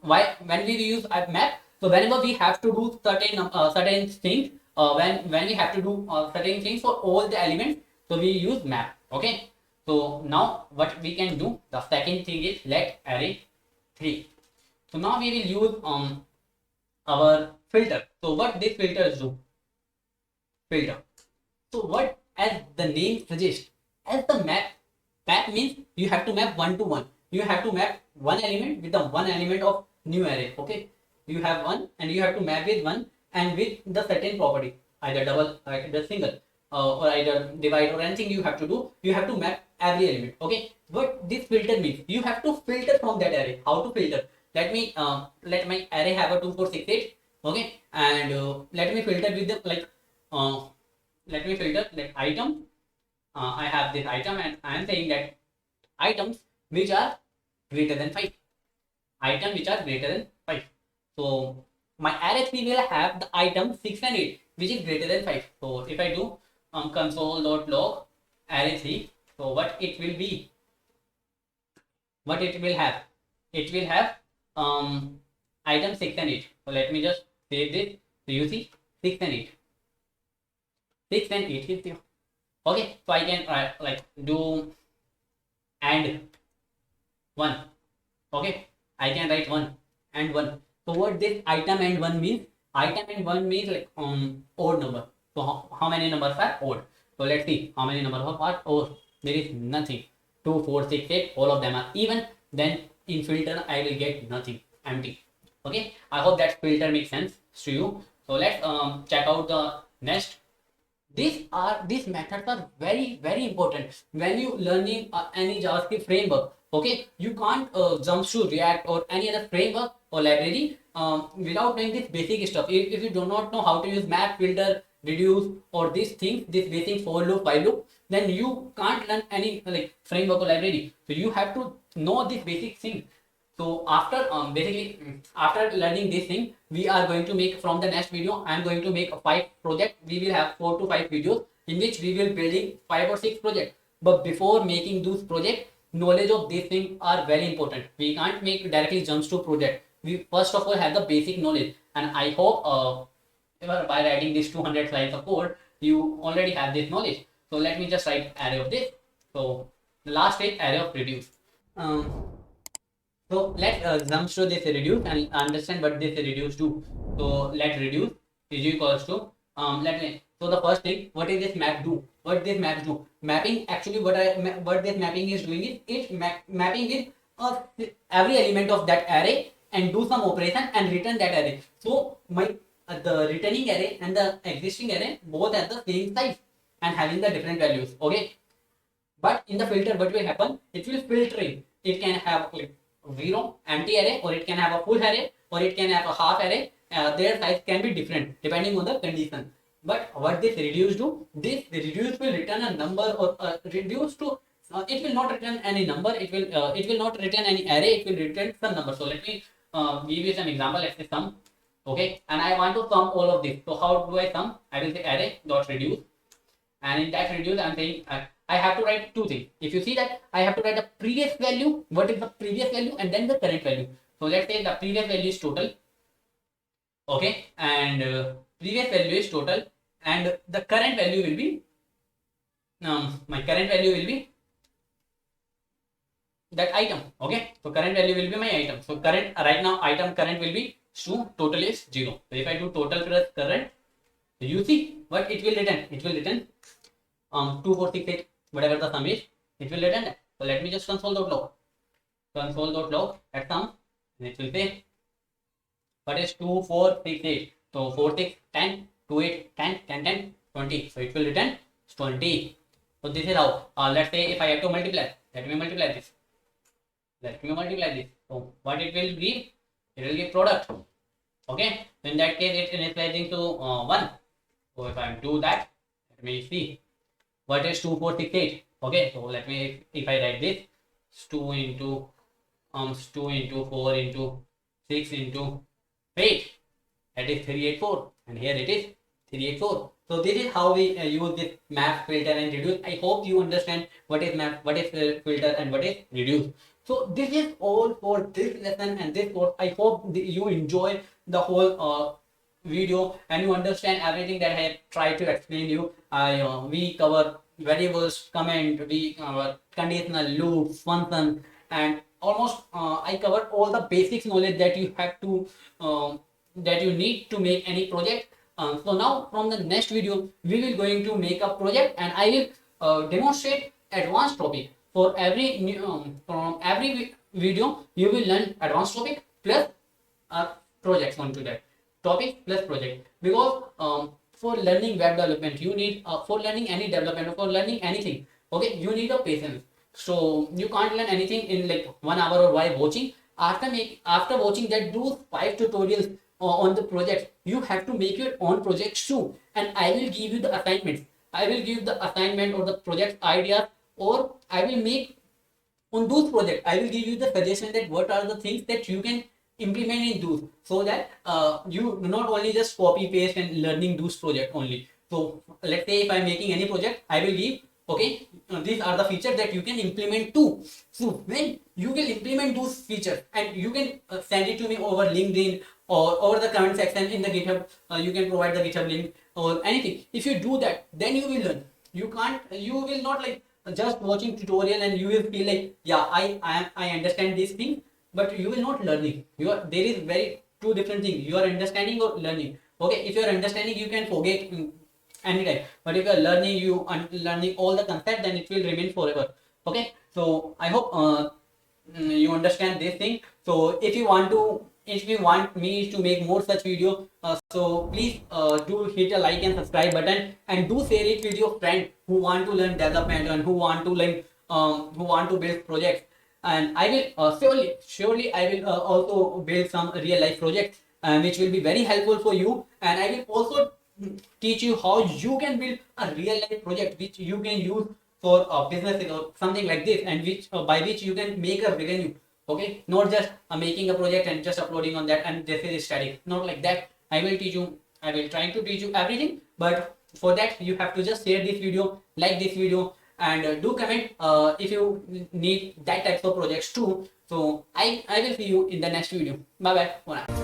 when we use map, so whenever we have to do certain things, when we have to do certain things for all the elements, so we use map. Okay. So now what we can do, the second thing is let array 3. So now we will use our filter. So what this filters do? Filter. So what, as the name suggests, as the map means you have to map one to one. You have to map one element with the one element of new array. Okay, you have one and you have to map with one and with the certain property, either double, either single, or either divide, or anything you have to do. You have to map every element. Okay, what this filter means, you have to filter from that array. How to filter? Let me let my array have a 2468. Okay, and let me filter with the let me filter like item. I have this item and I am saying that items which are greater than 5. Item which are greater than 5. So my array 3 will have the item 6 and 8 which is greater than 5. So if I do console.log array 3, so what it will be, what it will have, it will have item 6 and 8. So let me just save this. So you see 6 and 8. 6 and 8 is there. Okay, so I can like do and 1. Okay, I can write 1 and 1. So what this item and 1 means? Item and 1 means like odd number. So how many numbers are odd? So let's see how many numbers are odd. There is nothing. 2, 4, 6, 8, all of them are even. Then in filter I will get nothing, empty. Okay, I hope that filter makes sense to you. So let's check out the next. These methods are very important when you learning any JavaScript framework. Okay, you can't jump to React or any other framework or library without knowing this basic stuff. If you do not know how to use map, filter, reduce, or these things, this basic for loop, while loop, then you can't learn any like framework or library. So you have to know this basic thing. So after after learning this thing, we are going to make, from the next video, I am going to make a 5 project. We will have 4 to 5 videos in which we will building 5 or 6 projects. But before making those projects, knowledge of these things are very important. We can't make directly jumps to project. We first of all have the basic knowledge, and I hope by writing these 200 lines of code, you already have this knowledge. So let me just write array of this. So the last is array of reduce. So let's jump to this reduce and understand what this reduce do. So let reduce is equals to so the first thing, what is this map do? What this map do? Mapping, actually what this mapping is doing is mapping with every element of that array and do some operation and return that array. So my the returning array and the existing array both have the same size and having the different values. Okay, but in the filter, what will happen? It will filtering. It can have like 0 empty array, or it can have a full array, or it can have a half array. Their size can be different depending on the condition. But what this reduce do? This reduce will return a number, or reduce to it will not return any number. It will not return any array. It will return some number. So let me give you some example. Let's say sum. Okay, and I want to sum all of this. So how do I sum? I will say array dot reduce, and in that reduce I'm saying I have to write two things. If you see that, I have to write the previous value, what is the previous value, and then the current value. So let's say the previous value is total, okay, and previous value is total, and the current value will be my current value will be that item, okay. So current value will be my item. So current right now item current will be 2, total is 0. So if I do total plus current, you see what it will return. It will return 2468, whatever the sum is, it will return that. So let me just console.log at sum, and it will say what is 2468. So 4 6 10 2 8 10 10 10 20. So it will return 20. So this is how. Let's say if I have to multiply, let me multiply this. So what it will give? It will give product. Okay. So in that case, it is initializing to 1. So if I do that, let me see what is 2468. Okay. So let me, if I write this, 2 into 4 into 6 into 8, that is 384, and here it is 384. So this is how we use this map, filter, and reduce. I hope you understand what is map, what is filter, and what is reduce. So this is all for this lesson and this course. I hope you enjoy the whole video and you understand everything that I have tried to explain you. We cover variables, comment, we cover conditional, loop, function, and almost I cover all the basics knowledge that you have to that you need to make any project. So now from the next video we will going to make a project, and I will demonstrate advanced topic. For every from every video you will learn advanced topic plus projects onto that topic plus project, because for learning web development you need for learning any development or for learning anything, okay, you need a patience. So you can't learn anything in like 1 hour or while watching. After watching that those 5 tutorials on the project, you have to make your own projects too, and I will give you the assignments. I will give the assignment or the project idea, or I will make on those projects. I will give you the suggestion that what are the things that you can implement in those, so that you not only just copy paste and learning those project only. So let's say if I'm making any project, I will give, okay, these are the features that you can implement too. So when you will implement those features, and you can send it to me over LinkedIn or over the comment section in the GitHub, you can provide the GitHub link or anything. If you do that, then you will learn. You will not like just watching tutorial and you will feel like, yeah, I understand this thing, but you will not learning. There is very two different things. You are understanding or learning. Okay, if you are understanding, you can forget anytime, but if you are learning, you are learning all the concept, then it will remain forever. Okay, so I hope you understand this thing. So if you want me to make more such video, so please do hit a like and subscribe button, and do share it with your friend who want to learn development and who want to learn who want to build projects. And I will surely I will also build some real life projects which will be very helpful for you, and I will also teach you how you can build a real life project which you can use for business or something like this, and which by which you can make a revenue. Okay, not just making a project and just uploading on that and this is static, not like that. I will try to teach you everything, but for that you have to just share this video, like this video, and do comment if you need that types of projects too. So I will see you in the next video. Bye bye for now.